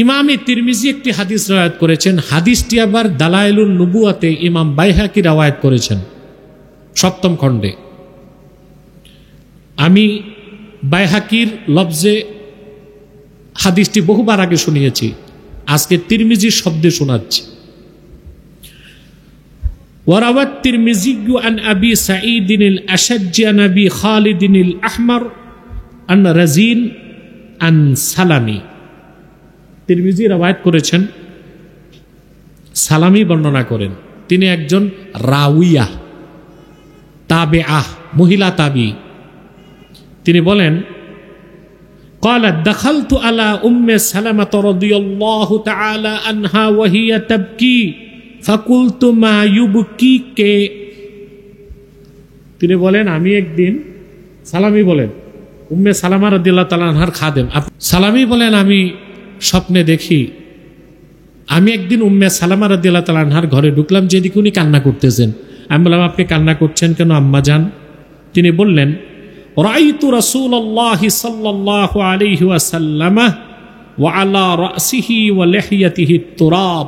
ইমামে তিরমিজি একটি হাদিস রওয়ায়াত করেছেন, হাদিসটি আবার দালাইলুন নুবুয়াতে ইমাম বাইহাকি রওয়ায়াত করেছেন 7ম খণ্ডে। আমি বাইহাকির লফজে হাদিসটি বহুবার আগে শুনিয়েছি, আজকে তিরমিজির শব্দে শোনাচ্ছি। ওয়ারাওয়াত তিরমিজি আন আবি সাঈদ আল আশজ্জ আন আবি খালিদ আল আহমর আন রাজিন আন সালামি। তিরমিজি রওয়ায়াত করেছেন, সালামি বর্ণনা করেন। তিনি একজন রাউইয়া তাবেআহ, মহিলা তাবি। তিনি বলেন, قالت دخلت على أم سلمة رضي الله تعالى عنها وهي تبكي فقلت ما يبكيك। তিনি বলেন, আমি একদিন, সালামি বলেন, উম্মে সালামা রাদিয়াল্লাহু তাআলা আনহার খাদেম, সালামি বলেন, আমি স্বপ্নে দেখি আমি একদিন উম্মে সালামা রাদিয়াল্লাহু তাআলা আনহার ঘরে ঢুকলাম, যেদিকে উনি কান্না করতেছেন। আমি বললাম, আপনি কান্না করছেন কেন আম্মা জান? তিনি বললেন, রাআইতু রাসূলুল্লাহি সাল্লাল্লাহু আলাইহি ওয়াসাল্লাম ওয়া আলা রাসিহি ওয়া লিহিয়াতিহি তুরাব।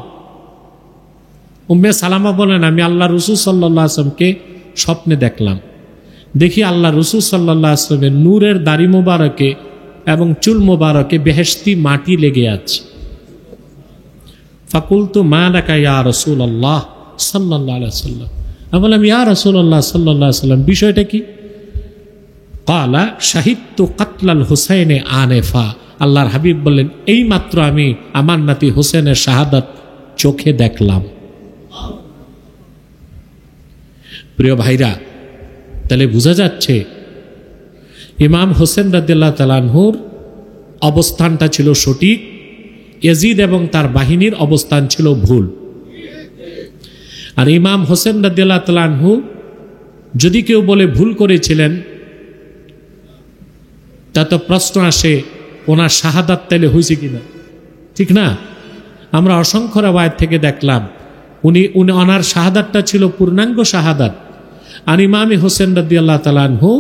উম্মে সালামা বলেন, আমি আল্লাহ রাসূল সাল্লাল্লাহু আলাইহি ওয়াসাল্লামকে স্বপ্নে দেখলাম। দেখি আল্লাহ রাসূল সাল্লাল্লাহু আলাইহি ওয়াসাল্লামের নূরের দাড়ি মোবারকে এবং চুল মোবারকে বেহেশতি মাটি লেগে আছে। ফাকুলতু মা লাকা ইয়া রাসূলুল্লাহ সাল্লাল্লাহু আলাইহি ওয়াসাল্লাম। আমি বললাম, ইয়া রাসূলুল্লাহ সাল্লাল্লাহু আলাইহি ওয়াসাল্লাম, বিষয়টা কি? ক্বালা শাহিদতু কাতলাল হুসাইনে আনেফা। আল্লাহর হাবিব বললেন, এই মাত্র আমি আমার নাতি হোসেনের শাহাদাত চোখে দেখলাম। প্রিয় ভাইরা, তাহলে বোঝা যাচ্ছে ইমাম হোসেন রাদিয়াল্লাহু তাআলা আনহুর অবস্থানটা ছিল সঠিক, ইয়াজিদ এবং তার বাহিনীর অবস্থান ছিল ভুল। আর ইমাম হোসেন রাদিয়াল্লাহু তাআলা আনহু যদি কেউ বলে ভুল করেছিলেন, তা তো প্রশ্ন আসে, ওনার শাহাদাত তাইলে হয়েছে কিনা, ঠিক না? আমরা অসংখ্য রাওয়ায়াত থেকে দেখলাম উনি ওনার শাহাদাতটা ছিল পূর্ণাঙ্গ শাহাদাত। আর ইমামে হোসেন রাদিয়াল্লাহু তাআলা আনহু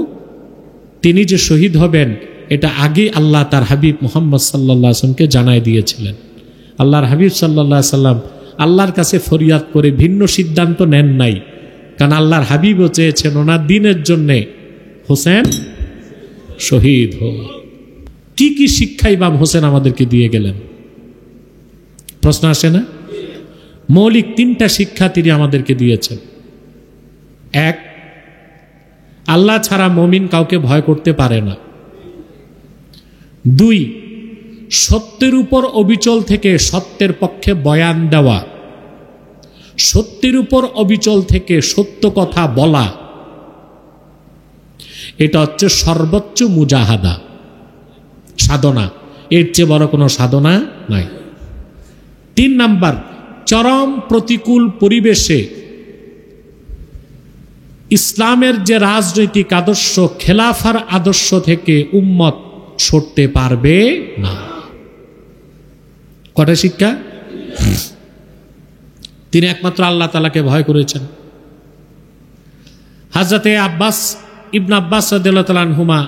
তিনি যে শহীদ হবেন, এটা আগে আল্লাহ তার হাবিব মুহাম্মদ সাল্লাল্লাহু আলাইহি ওয়াসাল্লামকে জানায় দিয়েছিলেন। আল্লাহর হাবিব সাল্লাল্লাহু আলাইহি ওয়াসাল্লাম আল্লাহর কাছে ফরিয়াদ করে ভিন্ন সিদ্ধান্ত নেন নাই, কারণ আল্লাহর হাবিবও চেয়েছেন ওনার দ্বীনের জন্যে হোসেন শহীদ হোক। কি কি শিক্ষা ইমাম হোসেন আমাদেরকে দিয়ে গেলেন? প্রশ্ন আসে না? মৌলিক তিনটা শিক্ষা তিনি আমাদেরকে দিয়েছেন। এক, আল্লাহ ছাড়া মুমিন কাউকে ভয় করতে পারে না। দুই, সত্যের উপর অবিচল থেকে সত্যের পক্ষে বয়ান দেওয়া, সত্যের উপর অবিচল থেকে সত্য কথা বলা, এটা হচ্ছে সর্বোচ্চ মুজাহাদা, সাধনা। এর চেয়ে বড় কোনো সাধনা নাই। তিন নাম্বার, চরম প্রতিকূল পরিবেশে ইসলামের যে রাজনৈতিক আদর্শ, খেলাফার আদর্শ থেকে উম্মত সরতে পারবে না। কটা শিক্ষা? তিনি একমাত্র আল্লাহ তাআলাকে ভয় করেছেন। হযরতে আব্বাস ইবনে আব্বাস রাদিয়াল্লাহু তাআলা আনহুমা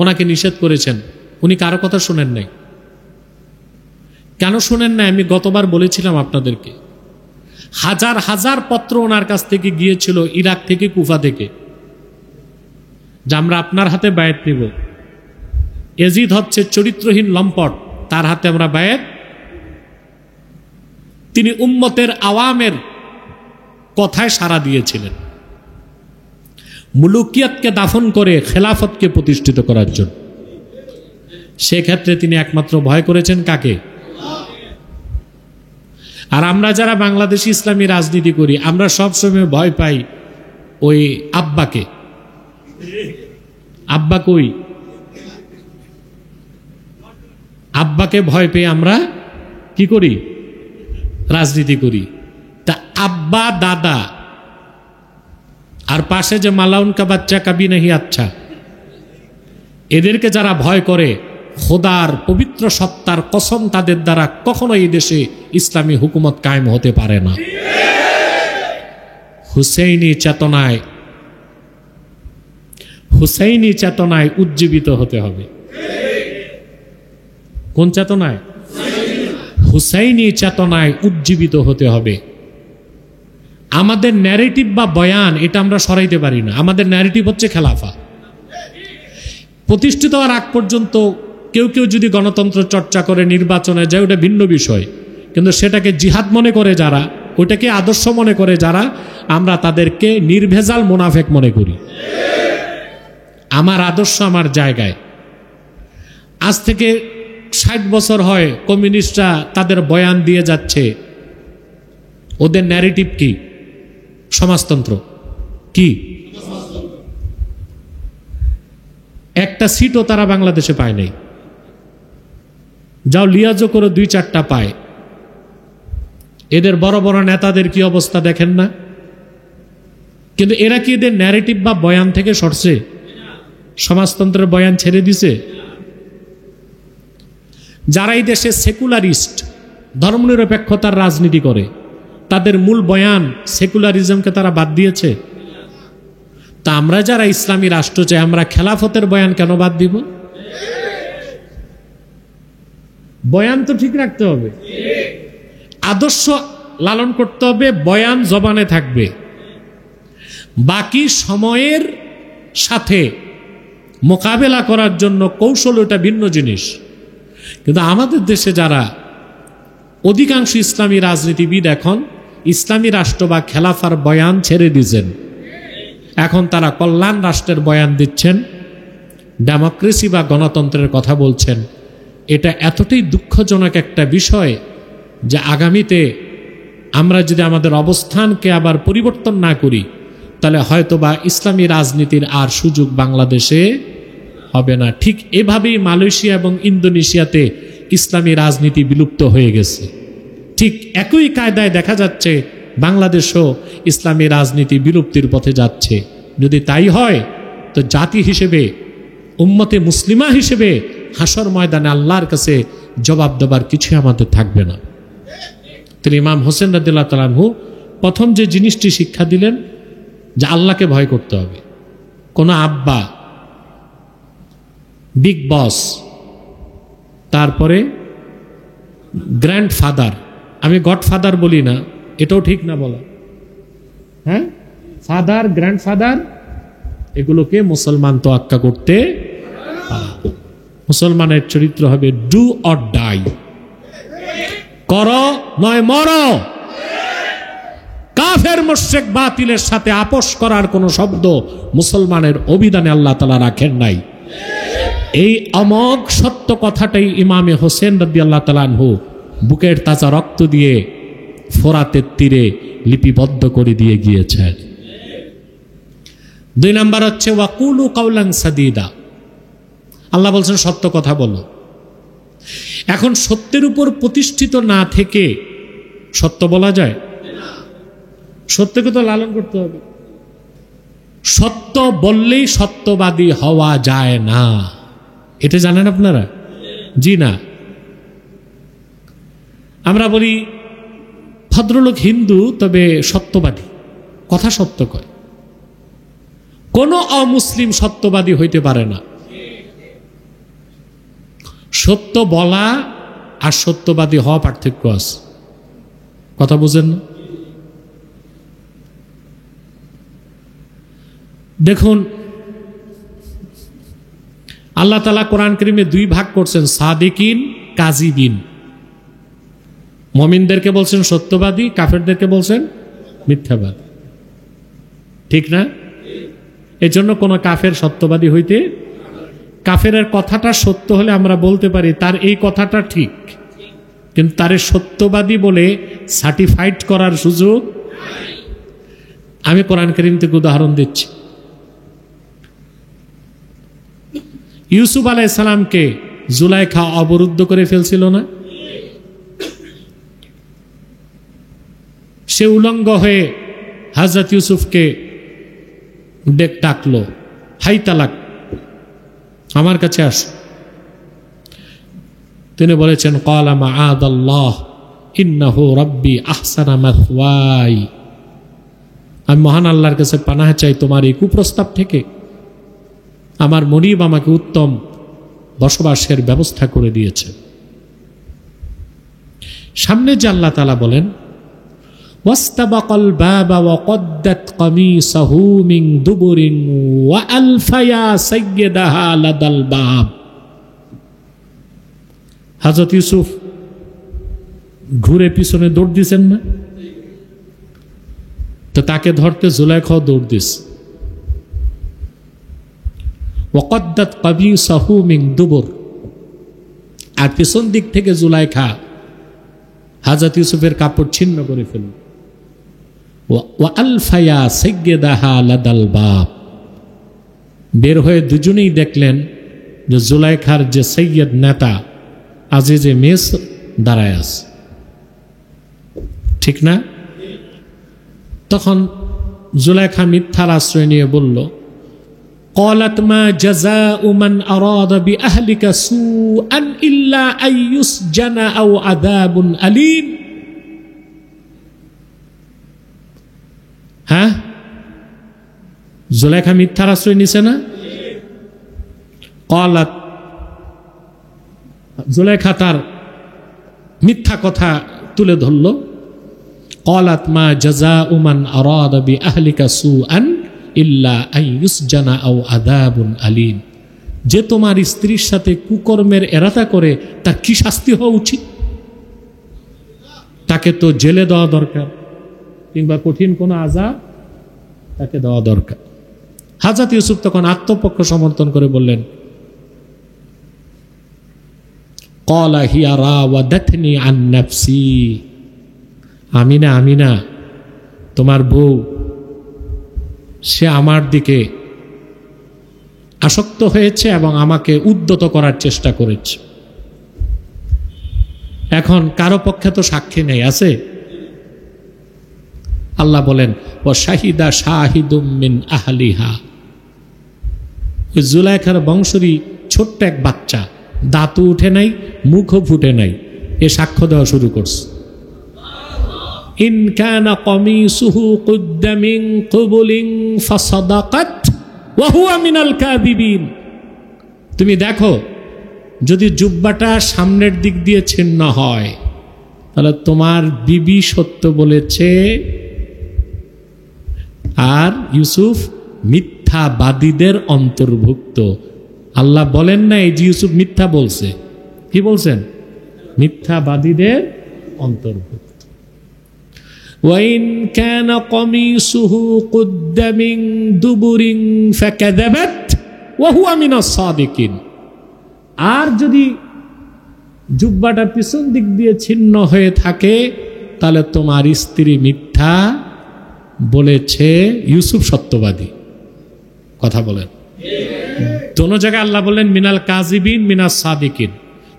ওনাকে নিষেধ করেছেন, উনি কারো কথা শুনেন নাই। কেন শুনেন নাই আমি গতবার বলেছিলাম আপনাদেরকে। হাজার হাজার পত্র ওনার কাছ থেকে গিয়েছিল, ইরাক থেকে, কুফা থেকে, যে আমরা আপনার হাতে বায়াত নিব। ইয়াজিদ হচ্ছে চরিত্রহীন লম্পট, তার হাতে আমরা বায়াত। তিনি উম্মতের আওয়ামের কথায় সাড়া দিয়েছিলেন, মুলুকিয়াতকে দাফন করে খেলাফতকে প্রতিষ্ঠিত করার জন্য। সেক্ষেত্রে তিনি একমাত্র ভয় করেছেন কাকে? আর আমরা যারা বাংলাদেশি ইসলামী রাজনীতি করি, আমরা সবসময় ভয় পাই ওই আব্বাকে। আব্বা কই? আব্বাকে ভয় পেয়ে আমরা কি করি? রাজনীতি করি। তা আব্বা, দাদা, আর পাশে যে মালাউন কা বাচ্চা কাবি নাহি আচ্ছা, এদেরকে যারা ভয় করে, খোদার পবিত্র সত্তার কসম, তাদের দ্বারা কখনো এই দেশে ইসলামী হুকুমত কায়েম হতে পারে না। হুসাইনি চেতনায় উজ্জীবিত হতে হবে। কোন চেতনায়? হুসাইনি চেতনায় উজ্জীবিত হতে হবে। আমাদের ন্যারেটিভ বা বয়ান, এটা আমরা সরাইতে পারি না। আমাদের ন্যারেটিভ হচ্ছে খেলাফা। প্রতিষ্ঠিত হওয়ার আগ পর্যন্ত কেউ কেউ যদি গণতন্ত্র চর্চা করে, নির্বাচনে যায়, ওটা ভিন্ন বিষয়, কিন্তু সেটাকে জিহাদ মনে করে যারা, ওটাকে আদর্শ মনে করে যারা, আমরা তাদেরকে নির্ভেজাল মুনাফেক মনে করি। আমার আদর্শ আমার জায়গায়। আজ থেকে 60 বছর হয় কমিউনিস্টরা তাদের বয়ান দিয়ে যাচ্ছে। ওদের ন্যারেটিভ কি? সমাজতন্ত্র। কি? একটা সিটও তারা বাংলাদেশে পায় নাই। যাও লিয়াজও করে 2-4টা পায়। এদের বড় বড় নেতাদের কি অবস্থা দেখেন না? কিন্তু এরা কি এদের ন্যারেটিভ বা বয়ান থেকে সরছে? সমাজতন্ত্রের বয়ান ছেড়ে দিছে? যারা এই দেশে সেকুলারিস্ট, ধর্মনিরপেক্ষতার রাজনীতি করে, তাদের মূল বয়ান সেকুলারিজমকে তারা বাদ দিয়েছে। তা আমরা যারা ইসলামী রাষ্ট্র চাই, আমরা খেলাফতের বয়ান কেন বাদ দিব? বয়ান তো ঠিক রাখতে হবে, আদর্শ লালন করতে হবে, বয়ান জবানে থাকবে, বাকি সময়ের সাথে মোকাবেলা করার জন্য কৌশল ওটা ভিন্ন জিনিস। কিন্তু আমাদের দেশে যারা অধিকাংশ ইসলামী রাজনীতিবিদ এখন ইসলামী রাষ্ট্র বা খেলাফার বয়ান ছেড়ে দিয়েছেন, এখন তারা কল্যাণ রাষ্ট্রের বয়ান দিচ্ছেন, ডেমোক্রেসি বা গণতন্ত্রের কথা বলছেন। এটা এতটাই দুঃখজনক একটা বিষয় যে আগামীতে আমরা যদি আমাদের অবস্থানকে আবার পরিবর্তন না করি, তাহলে হয়তোবা ইসলামী রাজনীতির আর সুযোগ বাংলাদেশে হবে না। ঠিক এভাবেই মালয়েশিয়া এবং ইন্দোনেশিয়াতে ইসলামী রাজনীতি বিলুপ্ত হয়ে গেছে। ঠিক একই কায়দায় দেখা যাচ্ছে বাংলাদেশও ইসলামী রাজনীতি বিলুপ্তির পথে যাচ্ছে। যদি তাই হয় তো জাতি হিসেবে, উম্মতে মুসলিমা হিসেবে হাসর ময়দানে আল্লাহর কাছে জবাব দেবার কিছুই আমাদের থাকবে না। তিনি ইমাম হোসেন রাদিয়াল্লাহু তাআলা আনহু প্রথম যে জিনিসটি শিক্ষা দিলেন যে আল্লাহকে ভয় করতে হবে। কোনো আব্বা, বিগ বস, তারপরে গ্র্যান্ডফাদার, আমি গডফাদার বলি না, এটাও ঠিক না বলা, হ্যাঁ, ফাদার, গ্র্যান্ডফাদার, এগুলোকে মুসলমান তোয়াক্কা করতে পারে। মুসলমানের চরিত্র হবে ডু অর ডাই, করো নয় মরো। কাফের মুশরিক বাতিলের সাথে আপোষ করার কোন শব্দ মুসলমানের অভিধানে আল্লাহ তাআলা রাখেন নাই। এই অমোঘ সত্য কথাটাই ইমামে হোসেন রাদিয়াল্লাহু তাআলা আনহু বুকের তাজা রক্ত দিয়ে ফোরাতের তীরে লিপিবদ্ধ করে দিয়ে গিয়েছেন। 2 নাম্বার হচ্ছে ওয়াকুলু কাওলান সাদীদা, আল্লাহ বলছেন সত্য কথা বলো। এখন সত্যের উপর প্রতিষ্ঠিত না থেকে সত্য বলা যায়? সত্যকে তো লালন করতে হবে। সত্য বললেই সত্যবাদী হওয়া যায় না, এটা জানেন আপনারা? জি না। আমরা বলি ভদ্রলোক হিন্দু তবে সত্যবাদী, কথা সত্য কয়। কোন অমুসলিম সত্যবাদী হইতে পারে না। সত্য বলা আর সত্যবাদী হওয়া পার্থক্য আছে, কথা বুঝেন না? দেখুন আল্লাহ তাআলা কোরআন কারীমে 2 ভাগ করছেন, সাদিকিন, কাযিবিন। মুমিনদেরকে বলছেন সত্যবাদী, কাফেরদেরকে বলছেন মিথ্যাবাদী, ঠিক না? এর জন্য কোন কাফের সত্যবাদী হইতে, কাফেরের কথাটা সত্য হলে আমরা বলতে পারি তার এই কথাটা ঠিক, কিন্তু তারে সত্যবাদী বলে সার্টিফাইড করার সুযোগ। আমি কোরআন কারীম থেকে উদাহরণ দিচ্ছি। ইউসুফ আলাইহিস সালামকে জুলাইখা অবরুদ্ধ করে ফেলছিল না? সে উলঙ্গ হয়ে হযরত ইউসুফকে ডাকলো, হাই তালাক, আমার কাছে আস। তিনি বলেছেন ক্বালা মাআদাল্লাহ ইন্নাহু রাব্বি আহসানা মাসওয়াই, আমি মহান আল্লাহর কাছে পানাহ চাই তোমার এই কুপ্রস্তাব থেকে। আমার মনিব আমাকে উত্তম বসবাসের ব্যবস্থা করে দিয়েছে। সামনে যে আল্লাহ তাআলা বলেন ওয়াস্তাবাকাল বাবা ওয়া কদ্দাত কামিসাহু মিন দুবুরিন ওয়া আলফায়া সাইয়্যিদাহা লাদাল বাব। হযরত ইউসুফ ঘুরে পিছনে দৌড় দিয়েছেন না? তো তাকে ধরতে জুলাইখাও দৌড় দিস। ওয়াকদ্দাত কামিসাহু মিন দুবুর, আর পিছন দিক থেকে জুলাইখা হযরত ইউসুফের কাপড় ছিন্ন করে ফেলল। ওয়া আলফায়া সাইয়্যিদাহা লাদাল বাব, বের হয়ে দুজনেই দেখলেন যে জুলাইখার যে সৈয়দ নেতা আজিজে মিসর দাঁড়ায় আছে, ঠিক না? তখন জুলাইখা মিথ্যার আশ্রয় নিয়ে বলল, قالت ما جزاء من أراد بأهلك سوءا إلا أن يسجن أو عذاب أليم। হ্যাঁ, জুলাইখা মিথ্যার আশ্রয় নিছে না? قالت, জুলাইখা তার মিথ্যা কথা তুলে ধরল। قالت ما جزاء من أراد بأهلك سوءا ইল্লা আন ইউসজানা আও আযাবুন আলীম, যে তোমার স্ত্রীর সাথে কুকর্মের এরাতা করে তার কি শাস্তি হওয়া উচিত? তাকে তো জেলে দেওয়া দরকার, কিংবা কঠিন কোনো আযাব তাকে দেওয়া দরকার। হযরত ইউসুফ তখন আত্মপক্ষ সমর্থন করে বললেন, ক্বালা হিয়া রাওয়াদাতনি আন নাফসি, আমিনা তোমার বউ, সে আমার দিকে আসক্ত হয়েছে এবং আমাকে উদ্যত করার চেষ্টা করেছে। এখন কারো পক্ষে তো সাক্ষী নেই, আছে? আল্লাহ বলেন, ওয়া শাহিদা শাহিদুম মিন আহলিহা, ওই জুলাইখার বংশরী ছোট্ট এক বাচ্চা, দাঁতও উঠে নাই, মুখও ফুটে নাই, এ সাক্ষ্য দেওয়া শুরু করছে। ইন কানা কামিসুহু কুদ্দা মিন কুবুলিন ফাসাদাকাত ওয়া হুয়া মিনাল কাযিবিন, তুমি দেখো যদি জুব্বাটা সামনের দিক দিয়ে ছিন্ন হয় তাহলে তোমার বিবি সত্য বলেছে, আর ইউসুফ মিথ্যাবাদীদের অন্তর্ভুক্ত। আল্লাহ বলেন না এই যে ইউসুফ মিথ্যা বলছে, কি বলছেন? মিথ্যাবাদীদের অন্তর্ভুক্ত। وَإِنْ كَانَ قَمِيصُهُ قُدَّ مِنْ دُبُرٍ فَكَذَبَتْ وَهُوَ مِنَ الصَّادِقِينَ, আর যদি জুব্বাটা পিছন দিক দিয়ে ছিন্ন হয়ে থাকে তাহলে তোমার স্ত্রী মিথ্যা বলেছে, ইউসুফ সত্যবাদী। কথা বলেন, দোনো জায়গায় আল্লাহ বললেন মিনাল কাযিবিন মিনাস সাদিকিন।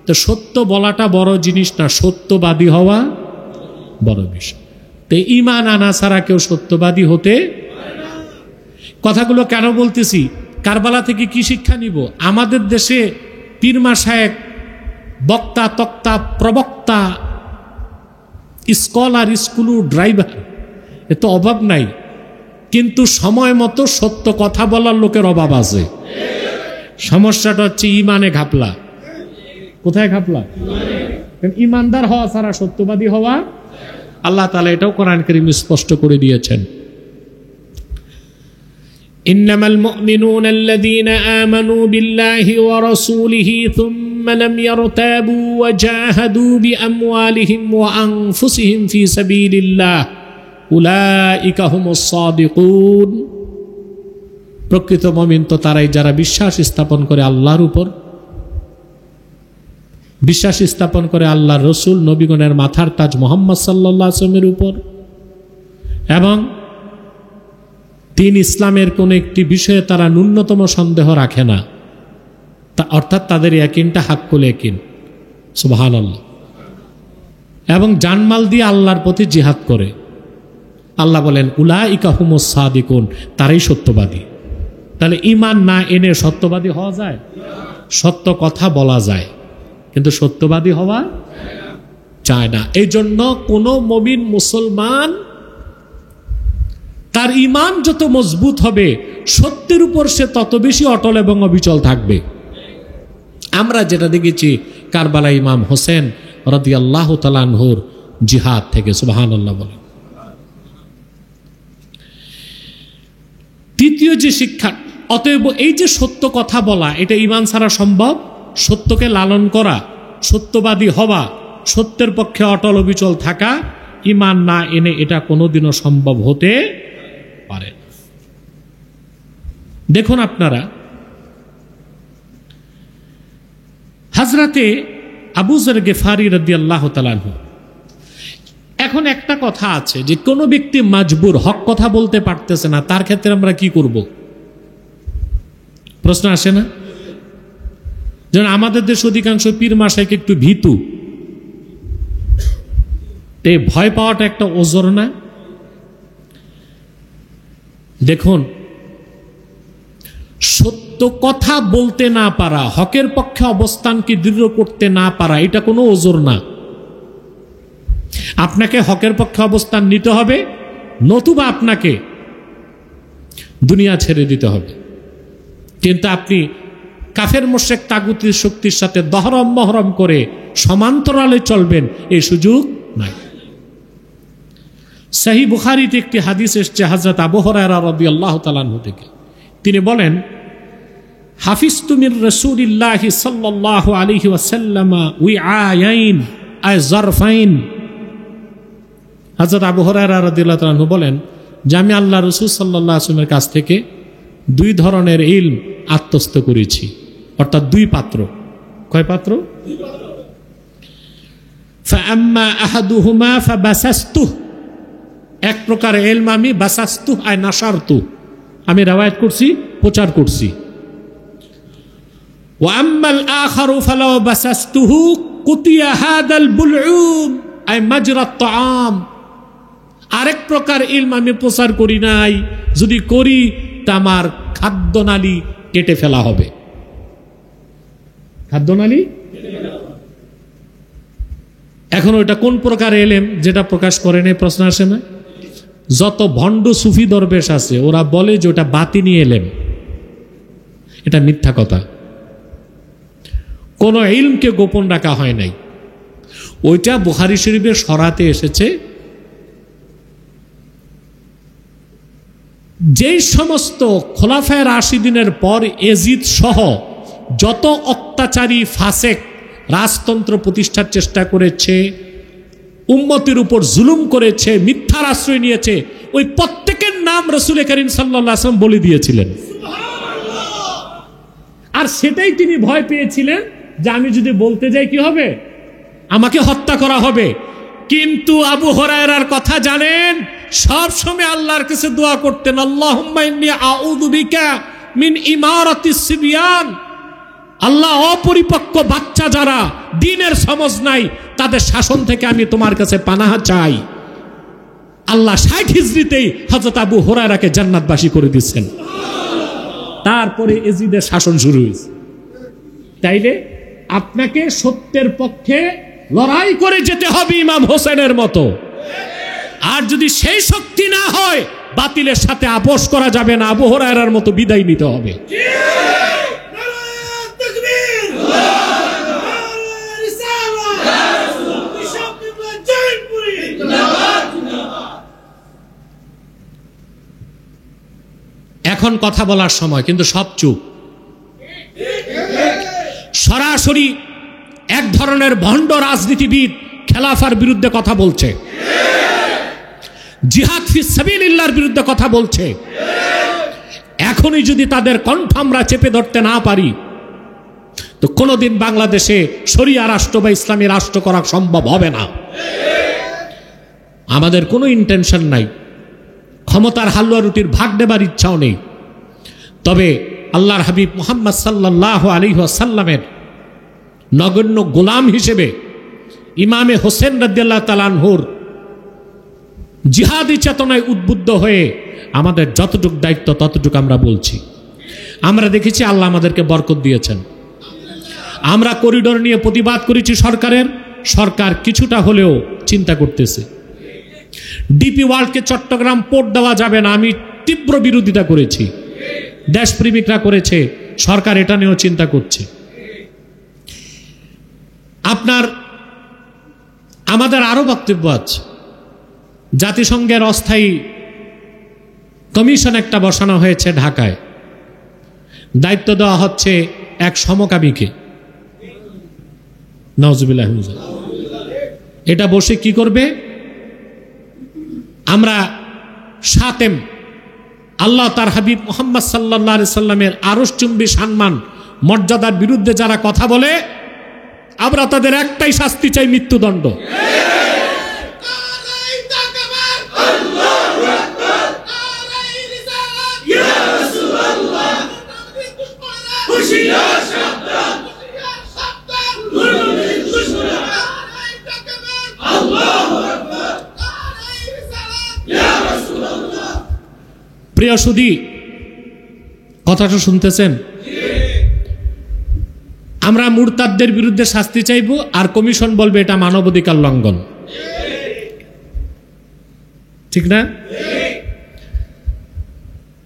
তো সত্য বলাটা বড় জিনিস না, সত্যবাদী হওয়া বড় বিষয়। তো ঈমান আনা ছাড়া কেউ সত্যবাদী হতে। কথাগুলো কেন বলতেছি? কারবালা থেকে কি শিক্ষা নিব? আমাদের দেশে পীর মাশায়েখ, বক্তা তক্তা, প্রবক্তা, স্কলার, স্কুলু ড্রাইভার, এ তো অভাব নাই, কিন্তু সময় মতো সত্য কথা বলার লোকের অভাব আছে। সমস্যাটা হচ্ছে ইমানে ঘাপলা। কোথায় ঘাপলা? ইমানদার হওয়া ছাড়া সত্যবাদী হওয়া, আল্লাহ তাআলা এটাও কোরআন কারীম স্পষ্ট করে দিয়েছেন। ইন্নামাল মুমিনুনা আল্লাযীনা আমানু বিল্লাহি ওয়া রাসূলিহি থুম্মা লাম ইয়ারতাবু ওয়া জাহাদু বিআমওয়ালিহিম ওয়া আনফুসিহিম ফি সাবিলিল্লাহ উলাইকা হুমুস সাদিকুন। প্রকৃত মুমিন তো তারাই যারা বিশ্বাস স্থাপন করে আল্লাহর উপর, বিশ্বাস স্থাপন করে আল্লাহর রসুল নবীগণের মাথার তাজ মুহাম্মদ সাল্লাল্লাহু আলাইহি ওয়াসাল্লামের উপর, এবং দ্বীন ইসলামের কোন একটি বিষয়ে তারা ন্যূনতম সন্দেহ রাখে না, অর্থাৎ তাদের ইয়াকিনটা হাক্কুল ইয়াকিন, সুবহানাল্লাহ, এবং জানমাল দিয়ে আল্লাহর প্রতি জিহাদ করে। আল্লাহ বলেন উলাইকা হুমুস সাদিকুন, তারাই সত্যবাদী। তাহলে ঈমান না এনে সত্যবাদী হওয়া যায়? সত্য কথা বলা যায়, কিন্তু সত্যবাদী হওয়া চায় না। এই জন্য কোন মুমিন মুসলমান তার ঈমান যত মজবুত হবে, সত্যের উপর সে তত বেশি অটল এবং অবিচল থাকবে। আমরা যেটা দেখেছি কারবালা ইমাম হোসেন রাদিয়াল্লাহু তাআলা আনহুর জিহাদ থেকে, সুবহানাল্লাহ বলেন, দ্বিতীয় যে শিক্ষা, অতএব এই যে সত্য কথা বলা, এটা ঈমান ছাড়া সম্ভব? সত্যকে লালন করা, সত্যবাদী হওয়া, সত্যের পক্ষে অটল অবিচল থাকা, ঈমান না এনে এটা কোনোদিনও সম্ভব হতে পারে না। দেখুন আপনারা, হযরতে আবু যর গিফারি রাদিয়াল্লাহু তাআলা আনহু, এখন একটা কথা আছে যে কোনো ব্যক্তি মাজবুর হক কথা বলতে পারতেছে না, তার ক্ষেত্রে আমরা কি করব? প্রশ্ন আসে না? যেন আমাদের দেশ অধিকাংশ পীর মাশাইখ একটু ভীতু, এই ভয় পাওয়াটা একটা ওজর না? দেখুন, সত্য কথা বলতে না পারা, হকের পক্ষে অবস্থানকে দৃঢ় করতে না পারা, এটা কোনো ওজর না। আপনাকে হকের পক্ষে অবস্থান নিতে হবে, নতুবা আপনাকে দুনিয়া ছেড়ে দিতে হবে। কিন্তু আপনি কাফের মুশরিক তাগুতের শক্তির সাথে দহরম মহরম করে সমান্তরালে চলবেন, এই সুযোগ নাই। সহিহ বুখারীতে একটি হাদিস এসেছে হযরত আবু হুরায়রা রাদিয়াল্লাহু তাআলা আনহু থেকে। তিনি বলেন, হাফিজতু মির রাসূলিল্লাহি সাল্লাল্লাহু আলাইহি ওয়াসাল্লাম উইআয়াইন আই যারফাইন। হযরত আবু হুরায়রা রাদিয়াল্লাহু তাআলা আনহু বলেন যে আমি আল্লাহ রাসূল সাল্লাল্লাহু আলাইহি ওয়াসাল্লামের কাছ থেকে দুই ধরনের ইলম আত্মস্থ করেছি, অর্থাৎ দুই পাত্র। কয় পাত্র? দুই পাত্র। ফাআম্মা আহাদুহুমা ফাবাসাস্তু, এক প্রকার ইলম আমি বাসাস্তু আই নাশারতু, আমি রওয়ায়াত করছি, প্রচার করছি। ওয়া আম্মাল আখারু ফালাউ বাসাস্তুহু কুতিয়া হাদাল বুলউম আই মাজরাত তাআম, আরেক প্রকার ইলম আমি প্রচার করি নাই, যদি করি তা আমার খাদ্যনালী কেটে ফেলা হবে। খাদ্যনালী? এখন ওইটা কোন প্রকার ইলম যেটা প্রকাশ করে নাই? প্রশ্ন আসে না? যত ভণ্ড সুফি দরবেশ আছে ওরা বলে যে ওটা বাতিনি ইলম, এটা মিথ্যা কথা। কোন ইলমকে গোপন রাখা হয় নাই, ওইটা বুখারী শরীফের সরাতে এসেছে। যেই সমস্ত খোলাফায়ে রাশিদিনের পর এজিদ সহ যত অত্যাচারী ফাসেক রাজতন্ত্র প্রতিষ্ঠার চেষ্টা করেছে, উম্মতের উপর জুলুম করেছে, মিথ্যার আশ্রয় নিয়েছে, ওই প্রত্যেকের নাম রাসূল করিম সাল্লাল্লাহু আলাইহি ওয়াসাল্লাম বলে দিয়েছিলেন। আর সেটাই তিনি ভয় পেয়েছিলেন যে আমি যদি বলতে যাই কি হবে, আমাকে হত্যা করা হবে। কিন্তু আবু হুরায়রার কথা জানেন, সব সময় আল্লাহর কাছে দোয়া করতেন, আল্লাহুম্মা ইন্নী আউযু বিকা মিন ইমারাতিস সিবিয়ান, আল্লাহ অপরিপক্ক বাচ্চা যারা দ্বীনের সমঝ নাই তাদের শাসন থেকে আমি তোমার কাছে পানাহ চাই। আল্লাহ ৬০ হিজরিতেই হযরত আবু হুরায়রাকে জান্নাতবাসী করে দিয়েছেন। তারপরে এজিদের শাসন শুরু হয়েছে। তাইলে আপনাকে সত্যের পক্ষে লড়াই করে যেতে হবে ইমাম হোসেনের মতো। আর যদি সেই শক্তি না হয়, বাতিলের সাথে আপোষ করা যাবে না, আবু হুরায়রার মতো বিদায় নিতে হবে। এখন কথা বলার সময়, কিন্তু সব চুপ। সরাসরি এক ধরনের ভণ্ড রাজনীতিবিদ খেলাফার বিরুদ্ধে কথা বলছে, জিহাদ ফি সাবিলিল্লাহর বিরুদ্ধে কথা বলছে। এখনই যদি তাদের কণ্ঠ আমরা চেপে ধরতে না পারি, তো কোনোদিন বাংলাদেশে শরিয়া রাষ্ট্র বা ইসলামী রাষ্ট্র করা সম্ভব হবে না। আমাদের কোনো ইন্টেনশন নাই, ক্ষমতার হালুয়া রুটির ভাগ নেবার ইচ্ছাও নেই। তবে আল্লাহর হাবিব মুহাম্মদ সাল্লাল্লাহু আলাইহি ওয়াসাল্লামের নগণ্য গোলাম হিসেবে ইমামে হোসেন রাদিয়াল্লাহু তাআলা আনহুর জিহাদি চেতনায় উদ্বুদ্ধ হয়ে আমাদের যতটুকু দায়িত্ব ততটুকু আমরা বলছি। আমরা দেখেছি আল্লাহ আমাদেরকে বরকত দিয়েছেন। আমরা করিডোর নিয়ে প্রতিবাদ করেছি সরকারের, সরকার কিছুটা হলেও চিন্তা করতেছে। ডিপি ওয়ার্ল্ডকে চট্টগ্রাম পোর্ট দেওয়া যাবে না, আমি তীব্র বিরোধিতা করেছি, দেশপ্রেমিকরা করেছে, সরকার এটা নিয়েও চিন্তা করছে। আমাদের আরো বক্তব্য আছে। জাতিসংঘের অস্থায়ী কমিশন একটা বসানো হয়েছে ঢাকায়, দায়িত্ব দেওয়া হচ্ছে এক সমকামীকে। নাউজুবিল্লাহ। এটা বসে কি করবে? আমরা সাতেম আল্লাহ তার হাবিব মুহাম্মদ সাল্লাল্লাহু আলাইহি সাল্লামের আরশচুম্বী সম্মান মর্যাদার বিরুদ্ধে যারা কথা বলে, আমরা তাদের একটাই শাস্তি চাই, মৃত্যুদণ্ড। প্রিয় সুধী, কথাটা শুনতেছেন? আমরা মুরতাদদের বিরুদ্ধে শাস্তি চাইব, আর কমিশন বলবে এটা মানবাধিকার লঙ্ঘন। ঠিক না?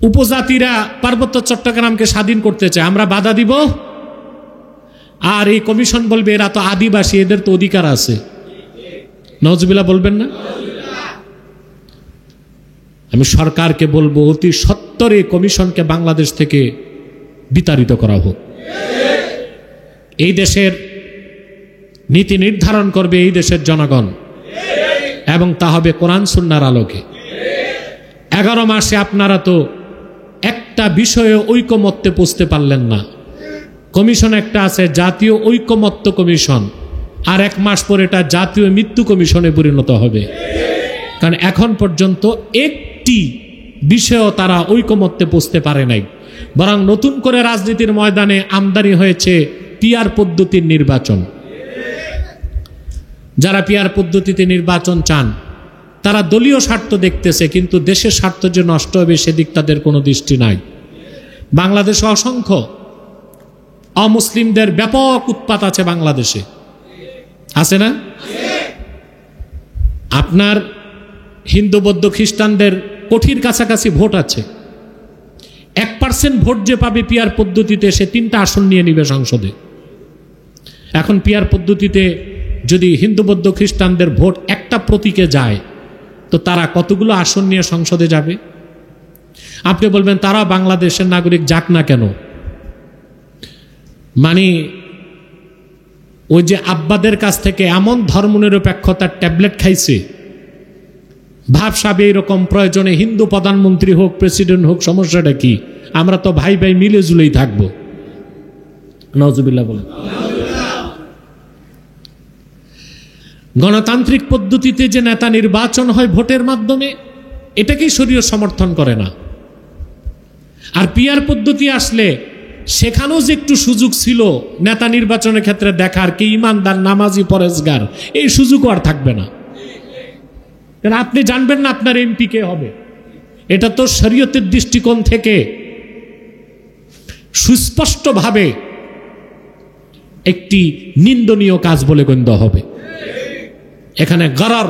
উপজাতিরা পার্বত্য চট্টগ্রামকে স্বাধীন করতে চায়, আমরা বাধা দিব, আর এই কমিশন বলবে এরা তো আদিবাসী, এদের তো অধিকার আছে। নাউজুবিল্লাহ বলবেন না? আমি সরকারকে বলবো অতি সত্বরে কমিশনকে বাংলাদেশ থেকে বিতাড়িত করা হোক। এই দেশের নীতি নির্ধারণ করবে এই দেশের জনগণ, এবং তা হবে কোরআন সুন্নাহর আলোকে। 11 মাসে আপনারা তো একটা বিষয়ে ঐকমত্যে পৌঁছতে পারলেন না। কমিশন একটা আছে জাতীয় ঐকমত্য কমিশন, আর 1 মাস পর এটা জাতীয় মৃত্যু কমিশনে পরিণত হবে। কারণ এখন পর্যন্ত একটি বিষয়ও তারা ঐকমত্যে পৌঁছতে পারে নাই, বরং নতুন করে রাজনীতির ময়দানে আমদানি হয়েছে পিআর পদ্ধতির নির্বাচন। যারা পিআর পদ্ধতিতে নির্বাচন চান তারা দলীয় স্বার্থ দেখতেছে, কিন্তু দেশের স্বার্থ যে নষ্ট হবে সেদিক তাদের কোনো দৃষ্টি নাই। বাংলাদেশে অসংখ্য অমুসলিমদের ব্যাপক উৎপাত আছে, বাংলাদেশে আছে না? আপনার হিন্দু বৌদ্ধ খ্রিস্টানদের কোটির কাছাকাছি ভোট আছে। 1% ভোট যে পাবে পিআর পদ্ধতিতে, সে 3টা আসন নিয়ে নিবে সংসদে। এখন পিআর পদ্ধতিতে যদি হিন্দু বৌদ্ধ খ্রিস্টানদের ভোট একটা প্রতীকে যায়, তো তারা কতগুলো আসন নিয়ে সংসদে যাবে? আপনি বলবেন তারা বাংলাদেশের নাগরিক, যাক না কেন? মানে ওই যে আব্বাদের কাছ থেকে এমন ধর্মনিরপেক্ষতার ট্যাবলেট খাইছে, ভাবসাবে এরকম প্রয়োজনে হিন্দু প্রধানমন্ত্রী হোক, প্রেসিডেন্ট হোক, সমস্যাটা কি? আমরা তো ভাই ভাই মিলে জুলেই থাকবো। নাউজুবিল্লাহ বলেন। গণতান্ত্রিক পদ্ধতিতে যে নেতা নির্বাচন হয় ভোটের মাধ্যমে, এটাকেই শরীয়ত সমর্থন করে না। আর পিআর পদ্ধতি আসলে সেখানেও যে একটু সুযোগ ছিল নেতা নির্বাচনের ক্ষেত্রে দেখার কে ইমানদার, নামাজি, পরেজগার, এই সুযোগও আর থাকবে না। আপনি জানবেন না আপনার এমপি কে হবে। এটা তো শরীয়তের দৃষ্টিকোণ থেকে সুস্পষ্টভাবে একটি নিন্দনীয় কাজ বলে গণ্য হবে। এখানে গরার,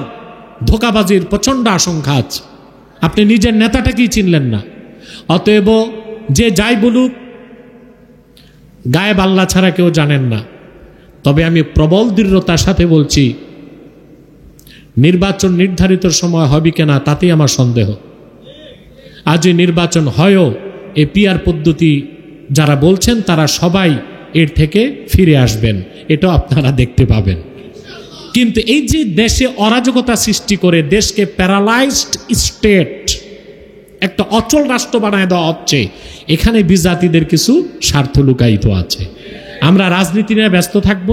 ধোঁকাবাজির প্রচন্ড আশঙ্কা আছে। আপনি নিজের নেতাটাকেই চিনলেন না। অতএব যে যাই বলুক, গায়েব আল্লাহ ছাড়া কেউ জানেন না। তবে আমি প্রবল দৃঢ়তার সাথে বলছি, নির্বাচন নির্ধারিত সময় হবে কিনা তাতেই আমার সন্দেহ। আজ এই নির্বাচন হয়ও এই পিআর পদ্ধতি যারা বলছেন তারা সবাই এর থেকে ফিরে আসবেন, এটাও আপনারা দেখতে পাবেন। কিন্তু এই যে দেশে অরাজকতা সৃষ্টি করে দেশকে প্যারালাইজড স্টেট, একটা অচল রাষ্ট্র বানায় দেওয়া হচ্ছে, এখানে বিজাতিদের কিছু স্বার্থ লুকায়িত আছে। আমরা রাজনীতি নিয়ে ব্যস্ত থাকব,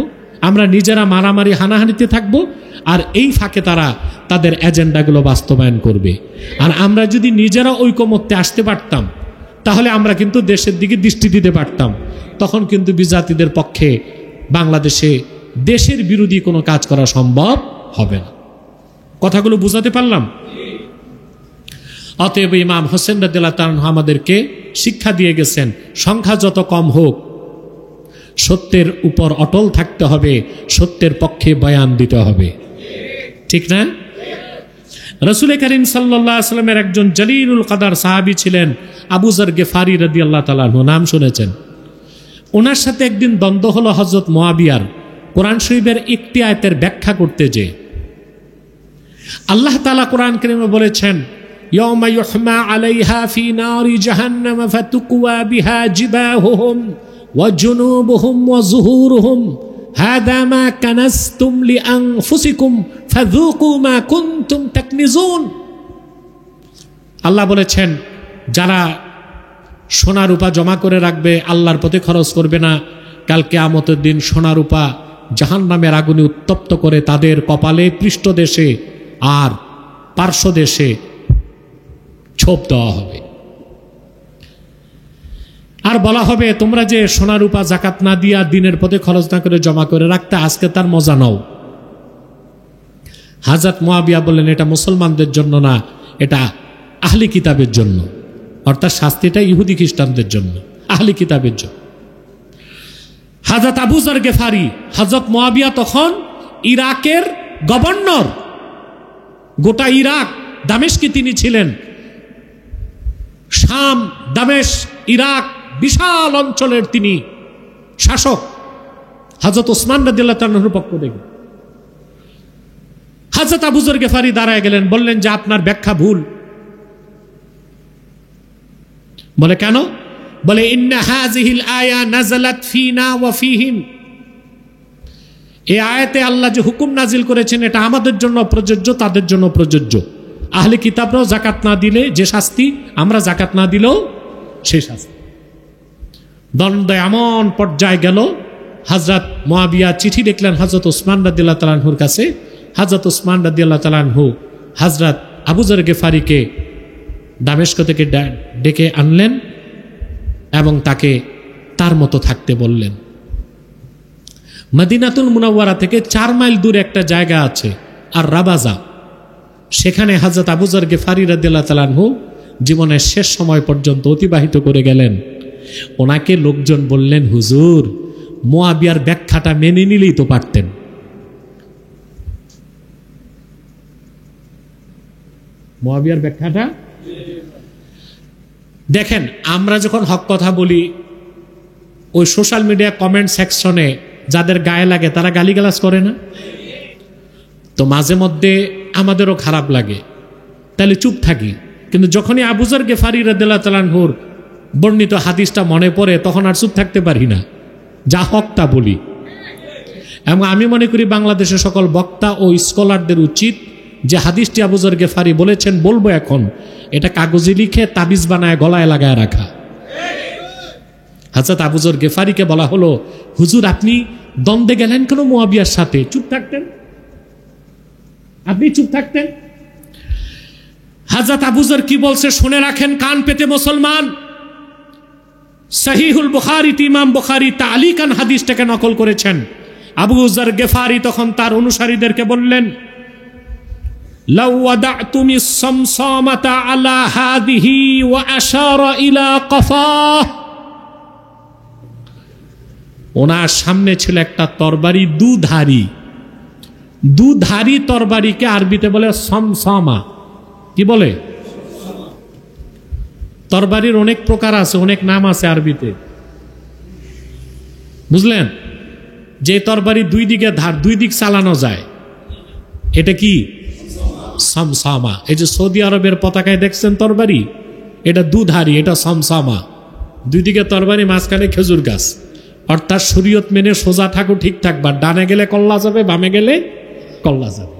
আমরা নিজেরা মারামারি হানাহানিতে থাকব, আর এই ফাঁকে তারা তাদের এজেন্ডাগুলো বাস্তবায়ন করবে। আর আমরা যদি নিজেরা ঐকমত্যে আসতে পারতাম, তাহলে আমরা কিন্তু দেশের দিকে দৃষ্টি দিতে পারতাম। তখন কিন্তু বিজাতিদের পক্ষে বাংলাদেশে দেশের বিরোধী কোনো কাজ করা সম্ভব হবে না। কথাগুলো বুঝাতে পারলাম? অতএব ইমাম হোসেন রাদিয়াল্লাহু তাআলা আনহু আমাদেরকে শিক্ষা দিয়ে গেছেন, সংখ্যা যত কম হোক সত্যের উপর অটল থাকতে হবে, সত্যের পক্ষে বয়ান দিতে হবে। ঠিক না? রাসূল করিম সাল্লাল্লাহু আলাইহি ওয়াসাল্লামের একজন জলিলুল কদর সাহাবী ছিলেন আবু যর গিফারি রাদিয়াল্লাহু তাআলা আনহু, নাম শুনেছেন। ওনার সাথে একদিন দ্বন্দ্ব হলো হযরত মুয়াবিয়ার কোরআন শরীফের একটি আয়াতের ব্যাখ্যা করতে যে। আল্লাহ তাআলা কোরআন কারীমে বলেছেন, ইয়াউমা ইউহমা আলাইহা ফি নারি জাহান্নাম ফাতুকওয়া বিহা জিবাহুহুম ওয়া জুনুবুহুম ওয়া যুহুরুহুম হাদা মা কানাসতুম লিআনফুসিকুম ফাযুকু মা কুনতুম তাকনিজুন। আল্লাহ বলেছেন, যারা সোনা রূপা জমা করে রাখবে, আল্লাহর পথে খরচ করবে না, কাল কিয়ামতের দিন সোনা রূপা জাহান্নামের আগুনে উত্তপ্ত করে তাদের কপালে, পৃষ্ঠদেশে আর পার্শ্বদেশে ছোপ দেওয়া হবে। আর বলা হবে, তোমরা যে সোনা রূপা জাকাত না দিয়া দিনের পথে খরচ না করে জমা করে রাখতে, আজকে তার মজা নাও। হযরত মুয়াবিয়া বললেন, এটা মুসলমানদের জন্য না, এটা আহলি কিতাবের জন্য, অর্থাৎ শাস্তিটা ইহুদি খ্রিস্টানদের জন্য, আহলি কিতাবের জন্য। হযরত আবু যর গেফারি, হযরত মুয়াবিয়া তখন ইরাকের গভর্নর, গোটা ইরাক, দামেস্কে তিনি ছিলেন। শাম, দামেস্ক, ইরাক বিশাল অঞ্চলের তিনি শাসক। হযরত ওসমান রাদিয়াল্লাহু তাআলার পক্ষ থেকে হযরত আবু যর গেফারি দাঁড়ায় গেলেন, বললেন যে আপনার ব্যাখ্যা ভুল। বলে কেন? বলে ইন্না হাযিহিল আয়া নাযালাত ফিনা ওয়া ফিহিম, এই আয়াতে আল্লাহ যে হুকুম নাজিল করেছেন এটা আমাদের জন্য প্রযোজ্য, তাদের জন্য প্রযোজ্য। আহলে কিতাবরাও যাকাত না দিলে যে শাস্তি, আমরা যাকাত না দিলেও সেই শাস্তি। দ্বন্দ্ব এমন পর্যায়ে গেল, হযরত মুয়াবিয়া চিঠি লিখলেন হযরত ওসমান রাদিয়াল্লাহু তাআলা আনহুর কাছে। হযরত ওসমান রাদিয়াল্লাহু তাআলা আনহু হযরত আবু যর গেফারিকে দামেস্ক থেকে ডেকে আনলেন এবং তাকে তার মতো থাকতে বললেন। মদিনাতুল মুনাওয়ারা থেকে 4 মাইল দূরে একটা জায়গা আছে আর রাবাজা, সেখানে হযরত আবু যর গেফারি রাদিয়াল্লাহু তাআলা আনহু জীবনের শেষ সময় পর্যন্ত অতিবাহিত করে গেলেন। ওনাকে লোকজন বললেন, হুজুর মুয়াবিয়ার ব্যাখ্যাটা মেনে নিলেই তো পারতেন। মুয়াবিয়ার ব্যাখ্যাটা দেখেন, আমরা যখন হক কথা বলি, ওই সোশ্যাল মিডিয়া কমেন্ট সেকশনে যাদের গায়ে লাগে তারা গালিগালাজ করে না? তো মাঝে মধ্যে আমাদেরও খারাপ লাগে, তাহলে চুপ থাকি। কিন্তু যখনই আবু যর গেফারি রাদিয়াল্লাহু তাআলা আনহুর বর্ণিত হাদিসটা মনে পড়ে, তখন আর চুপ থাকতে পারি না, যা হক তা বলি। এবং আমি মনে করি বাংলাদেশের সকল বক্তা ও স্কলারদের উচিত যে হাদিসটি আবু যর গেফারি বলেছেন, বলবো এখন, এটা কাগজে লিখে তাবিজ বানায় গলায় লাগায় রাখা। হযরত আবু যর গেফারিকে বলা হলো, হুজুর আপনি দ্বন্দ্বে গেলেন কেন মুয়াবিয়ার সাথে? চুপ থাকতেন, আপনি চুপ থাকতেন। হযরত আবু যর কি বলছে শুনে রাখেন কান পেতে মুসলমান। সহিহুল বুখারীতে ইমাম বুখারী তালিকান হাদিসটাকে নকল করেছেন। আবু যর গেফারি তখন তার অনুসারীদেরকে বললেন, লাউ ওয়াদাতুমিস সামসামাতা আলা হাদিহি ওয়া আশারা ইলা কফাহ। ওনার সামনে ছিল একটা তরবারি, দুধারি তরবারিকে আরবিতে বলে সমসামা। কি বলে? তরবারির অনেক প্রকার আছে, অনেক নাম আছে আরবিতে, বুঝলেন? যে তরবারি দুই দিকে ধার, দুই দিক চালানো যায়, এটা কি? সমসামা। এই যে সৌদি আরবের পতাকায় দেখছেন তরবারি, এটা দুধারি, এটা সমসামা। দুই দিকে তরবারি, মাঝখানে খেজুর গাছ। অর্থাৎ শরীয়ত মেনে সোজা থাকো, ঠিক থাকবা, ডানে গেলে কল্লা যাবে, বামে গেলে কল্লা যাবে।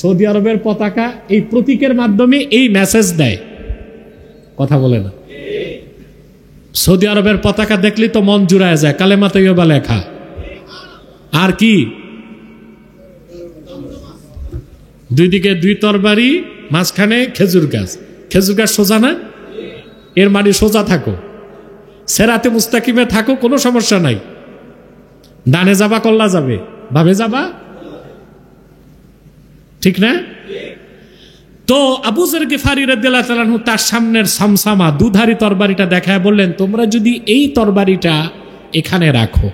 সৌদি আরবের পতাকা এই প্রতীকের মাধ্যমে এই মেসেজ দেয়। কথা বলে না? সৌদি আরবের পতাকা দেখলে তো মন জুড়ায় যায়, কালেমা তৈয়বা লেখা। আর কি? দুই দিকে দুই তরবারি, মাঝখানে খেজুর গাছ। খেজুর গাছ সোজা না? এর মানে সোজা থাকো, সেরাতে মুস্তাকিমে থাকো, কোনো সমস্যা নাই। ডানে যাবা কল্লা যাবে, বামে যাবা, ঠিক না? তো আবু যর গিফারি রাদিয়াল্লাহু তাআলা আনহু তার সামনের সামসামা দুধারি তরবারিটা দেখায় বললেন, তোমরা যদি এই তরবারিটা এখানে রাখো,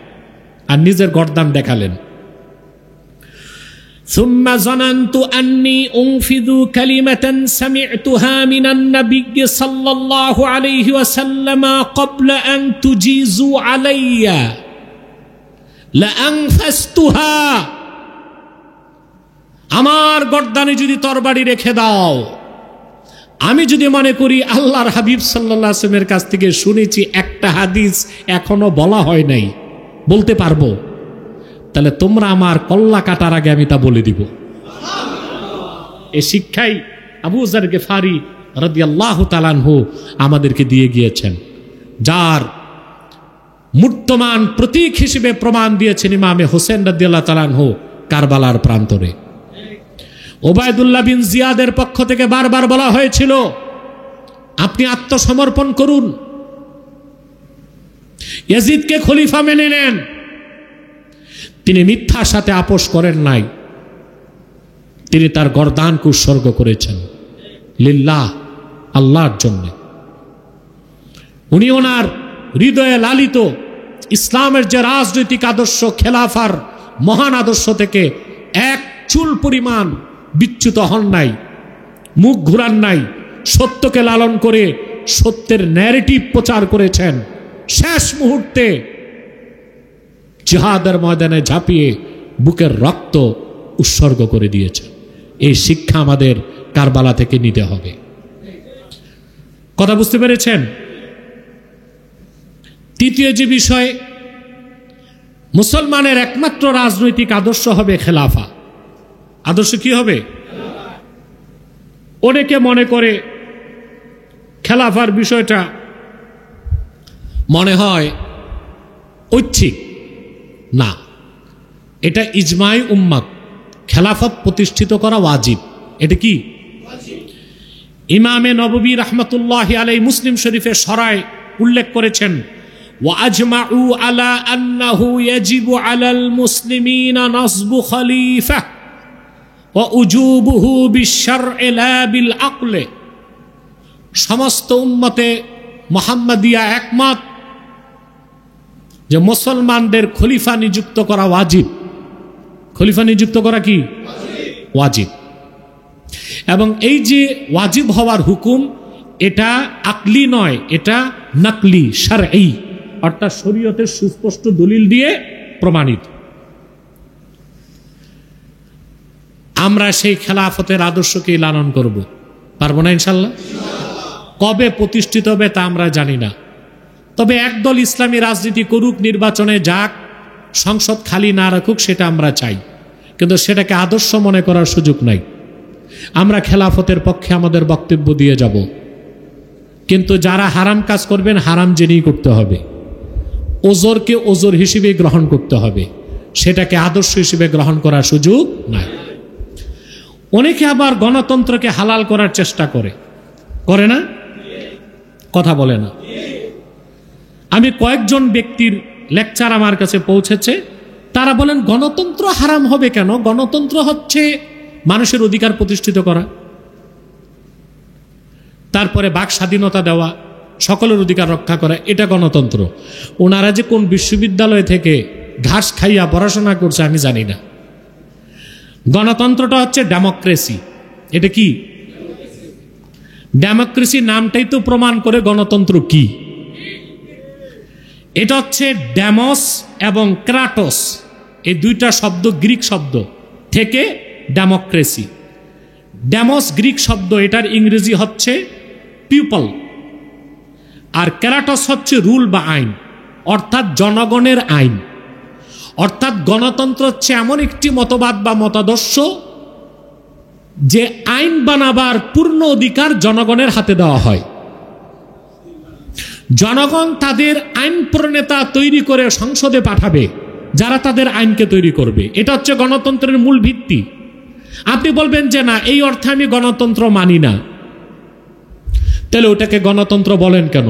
আর নিজের গর্দান দেখালেন। ثم ظننت أني أنفذ كلمة سمعتها من النبي صلى الله عليه وسلم قبل أن تجيزوا علي لأنفذتها। আমার গর্দানে যদি তরবারি রেখে দাও, আমি যদি মনে করি আল্লাহর হাবিব সাল্লাল্লাহু আলাইহি ওয়াসাল্লামের কাছ থেকে শুনেছি, একটা হাদিস এখনো বলা হয় নাই, বলতে পারবো, তাহলে তোমরা আমার কল্লা কাটার আগে আমি তা বলে দিব। এই শিক্ষাই আবু যার গিফারি রাদিয়াল্লাহু তাআলা আনহু আমাদেরকে দিয়ে গিয়েছেন, যার মূর্তমান প্রতীক হিসেবে প্রমাণ দিয়েছেন ইমামে হোসেন রাদিয়াল্লাহু তাআলা আনহু কারবালার প্রান্তরে। ওবায়দুল্লাহ বিন জিয়াদের পক্ষ থেকে বারবার বলা হয়েছিল, আপনি আত্মসমর্পণ করুন, ইয়াজিদকে খলিফা মেনে নেন। তিনি মিথ্যার সাথে আপোষ করেন নাই, তিনি তার গর্দানকে উৎসর্গ করেছেন লিল্লাহ, আল্লাহর জন্য। উনি ওনার হৃদয়ে লালিত ইসলামের যে রাজনৈতিক আদর্শ, খেলাফার মহান আদর্শ থেকে এক চুল পরিমাণ বিচ্যুত হন নাই, মুখ ঘুরান নাই, সত্যকে লালন করে সত্যের ন্যারেটিভ প্রচার করেছেন। শেষ মুহূর্তে জিহাদের ময়দানে ঝাঁপিয়ে বুকের রক্ত উৎসর্গ করে দিয়েছেন। এই শিক্ষা আমাদের কারবালা থেকে নিতে হবে। কথা বুঝতে পেরেছেন? তৃতীয় যে বিষয়, মুসলমানের একমাত্র রাজনৈতিক আদর্শ হবে খেলাফা। আদর্শ কি হবে? অনেকে মনে করে খেলাফার বিষয়টা মনে হয় ঐচ্ছিক, না, এটা ইজমাই উম্মাত, খেলাফত প্রতিষ্ঠিত করা ওয়াজিব। এটা কি? ইমামে নববী রাহমাতুল্লাহি আলাইহি মুসলিম শরীফের সরায় উল্লেখ করেছেন, ওয়াজমাউ আলা আন্নাহু ইয়াজিবু আলাল মুসলিমিনা নাসবু খলিফা ওয়া উজুবুহু বিশ-শার'i লা বিল আকলে। সমস্ত উম্মতে মুহাম্মাদিয়া একমত যে মুসলমানদের খলিফা নিযুক্ত করা ওয়াজিব। খলিফা নিযুক্ত করা কি? ওয়াজিব। এবং এই যে ওয়াজিব হওয়ার হুকুম, এটা আকলি নয়, এটা নাকলি, শারঈ, অর্থাৎ শরীয়তের সুস্পষ্ট দলিল দিয়ে প্রমাণিত। আমরা সেই খেলাফতের আদর্শকে লালন করব, পারবো না ইনশাল্লাহ? কবে প্রতিষ্ঠিত হবে তা আমরা জানি না, তবে একদল ইসলামী রাজনীতি করুক, নির্বাচনে যাক, সংসদ খালি না রাখুক, সেটা আমরা চাই, কিন্তু সেটাকে আদর্শ মনে করার সুযোগ নাই। আমরা খেলাফতের পক্ষে আমাদের বক্তব্য দিয়ে যাব, কিন্তু যারা হারাম কাজ করবেন হারাম জেনেই করতে হবে, ওজরকে ওজর হিসেবে গ্রহণ করতে হবে, সেটাকে আদর্শ হিসেবে গ্রহণ করার সুযোগ নাই। অনেকে আবার গণতন্ত্রকে হালাল করার চেষ্টা করে না? কথা বলে না। আমি কয়েকজন ব্যক্তির লেকচার আমার কাছে পৌঁছেছে, তারা বলেন গণতন্ত্র হারাম হবে কেন? গণতন্ত্র হচ্ছে মানুষের অধিকার প্রতিষ্ঠিত করা, তারপরে বাক স্বাধীনতা দেওয়া, সকলের অধিকার রক্ষা করা, এটা গণতন্ত্র। ওনারা যে কোন বিশ্ববিদ্যালয় থেকে ঘাস খাইয়া পড়াশোনা করছে আমি জানি না। গণতন্ত্রটা হচ্ছে ডেমোক্রেসি। এটা কি? ডেমোক্রেসি নামটাই তো প্রমাণ করে গণতন্ত্র কি। এটা হচ্ছে ডেমোস এবং ক্রাটোস, এই দুইটা শব্দ গ্রিক শব্দ থেকে ডেমোক্রেসি। ডেমোস গ্রিক শব্দ, এটার ইংরেজি হচ্ছে পিপল, আর ক্রাটোস হচ্ছে রুল বা আইন, অর্থাৎ জনগণের আইন। অর্থাৎ গণতন্ত্র হচ্ছে এমন একটি মতবাদ বা মতাদর্শ যে আইন বানাবার পূর্ণ অধিকার জনগণের হাতে দেওয়া হয়। জনগণ তাদের আইন প্রণেতা তৈরি করে সংসদে পাঠাবে, যারা তাদের আইনকে তৈরি করবে। এটা হচ্ছে গণতন্ত্রের মূল ভিত্তি। আপনি বলবেন যে না, এই অর্থে আমি গণতন্ত্র মানি না, তাহলে ওটাকে গণতন্ত্র বলেন কেন?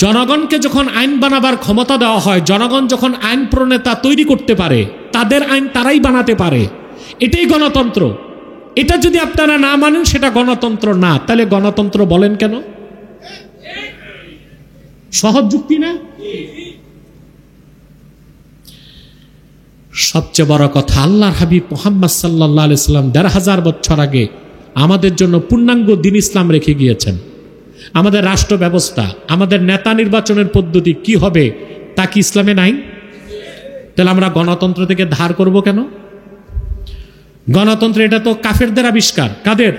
জনগণকে যখন আইন বানাবার ক্ষমতা দেওয়া হয়, জনগণ যখন আইন প্রণেতা তৈরি করতে পারে, তাদের আইন তারাই বানাতে পারে, এটাই গণতন্ত্র। এটা যদি আপনারা না মানেন সেটা গণতন্ত্র না, তাহলে গণতন্ত্র বলেন কেন? সহজ যুক্তি না? সবচেয়ে বড় কথা, আল্লাহর হাবিব মুহাম্মদ সাল্লাল্লাহু আলাইহি সাল্লাম ১৫০০ বছর আগে আমাদের জন্য পূর্ণাঙ্গ দ্বীন ইসলাম রেখে গিয়েছেন। আমাদের রাষ্ট্র ব্যবস্থা, আমাদের নেতা নির্বাচনের পদ্ধতি কি হবে তা কি ইসলামে নাই? তাহলে আমরা গণতন্ত্র থেকে ধার করব কেন? গণতন্ত্র এটা তো কাফেরদের আবিষ্কার। কাদের?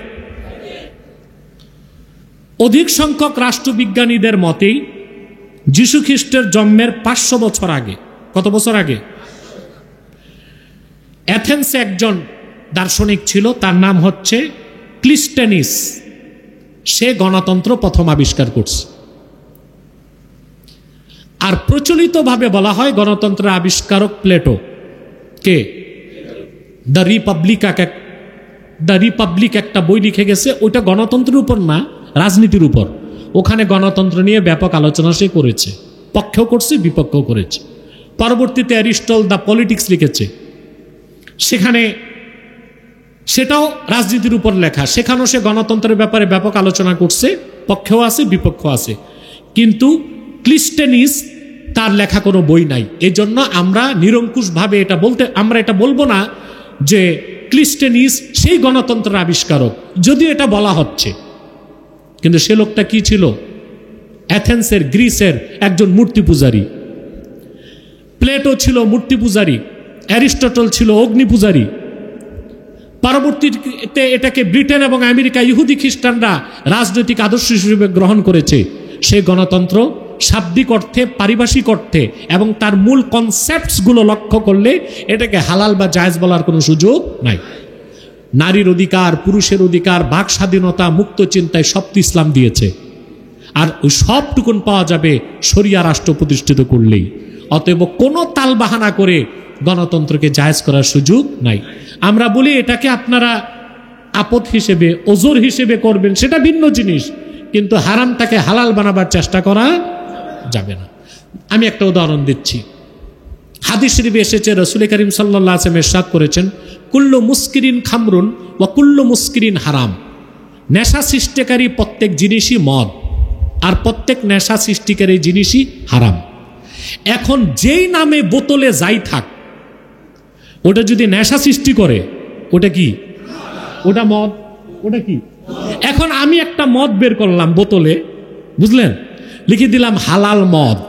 অধিক সংখ্যক রাষ্ট্রবিজ্ঞানীদের মতেই যীশু খ্রিস্টের জন্মের 500 বছর আগে, কত বছর আগে? অ্যাথেন্সে একজন দার্শনিক ছিল, তার নাম হচ্ছে ক্লিস্টেনিস। সে গণতন্ত্র প্রথম আবিষ্কার করছে। আর প্রচলিতভাবে বলা হয় গণতন্ত্রের আবিষ্কারক প্লেটো। কে? দ্য রিপাবলিক একটা বই লিখে গেছে, ওইটা গণতন্ত্রের উপর না, রাজনীতির উপর। ওখানে গণতন্ত্র নিয়ে ব্যাপক আলোচনা সে করেছে, পক্ষেও করছে, বিপক্ষেও করেছে। পরবর্তীতে অ্যারিস্টল দ্য পলিটিক্স লিখেছে, সেখানে সেটাও রাজনীতির উপর লেখা, সেখানেও সে গণতন্ত্রের ব্যাপারে ব্যাপক আলোচনা করছে, পক্ষেও আছে, বিপক্ষ আছে। কিন্তু ক্লিস্টেনিস তার লেখা কোনো বই নাই। এই জন্য আমরা নিরঙ্কুশভাবে আমরা এটা বলবো না যে ক্লিস্টেনিস সেই গণতন্ত্রের আবিষ্কারক, যদিও এটা বলা হচ্ছে। কিন্তু সে লোকটা কি ছিল? অ্যাথেন্সের, গ্রিসের একজন মূর্তি পূজারী। প্লেটো ছিল মূর্তি পূজারী, অ্যারিস্টটল ছিল অগ্নি পূজারী। পরবর্তীতে এটাকে ব্রিটেন এবং আমেরিকা ইহুদি খ্রিস্টানরা রাজনৈতিক আদর্শ হিসেবে গ্রহণ করেছে। সেই গণতন্ত্র শাব্দিক অর্থে, পারিভাষিক অর্থে এবং তার মূল কনসেপ্টসগুলো লক্ষ্য করলে এটাকে হালাল বা জায়েজ বলার কোনো সুযোগ নাই। নারীর অধিকার, পুরুষের অধিকার, বাক স্বাধীনতা, মুক্ত চিন্তায় সব তো ইসলাম দিয়েছে। আর ওই সবটুকুন পাওয়া যাবে শরিয়া রাষ্ট্র প্রতিষ্ঠিত করলেই। অতএব কোনো তালবাহানা করে গণতন্ত্রকে জায়েজ করার সুযোগ নাই। আমরা বলি এটাকে আপনারা আপদ হিসেবে, ওজোর হিসেবে করবেন, সেটা ভিন্ন জিনিস, কিন্তু হারামটাকে হালাল বানাবার চেষ্টা করা যাবে না। আমি একটা উদাহরণ দিচ্ছি। হাদিস শরীফে এসেছে, রাসূল করিম সাল্লাল্লাহু আলাইহি ওয়াসাল্লাম ইরশাদ করেছেন, কুল্লু মুস্কিরিন খামরুন ওয়া কুল্লু মুস্কিরিন হারাম। নেশা সৃষ্টিকারী প্রত্যেক জিনিসই মদ, আর প্রত্যেক নেশা সৃষ্টিকারী জিনিসই হারাম। এখন যেই নামে বোতলে যাই থাক, ওটা যদি নেশা সৃষ্টি করে, ওটা কি? ওটা মদ। ওটা কি? এখন আমি একটা মদ বের করলাম বোতলে, বুঝলেন, লিখে দিলাম হালাল মদ,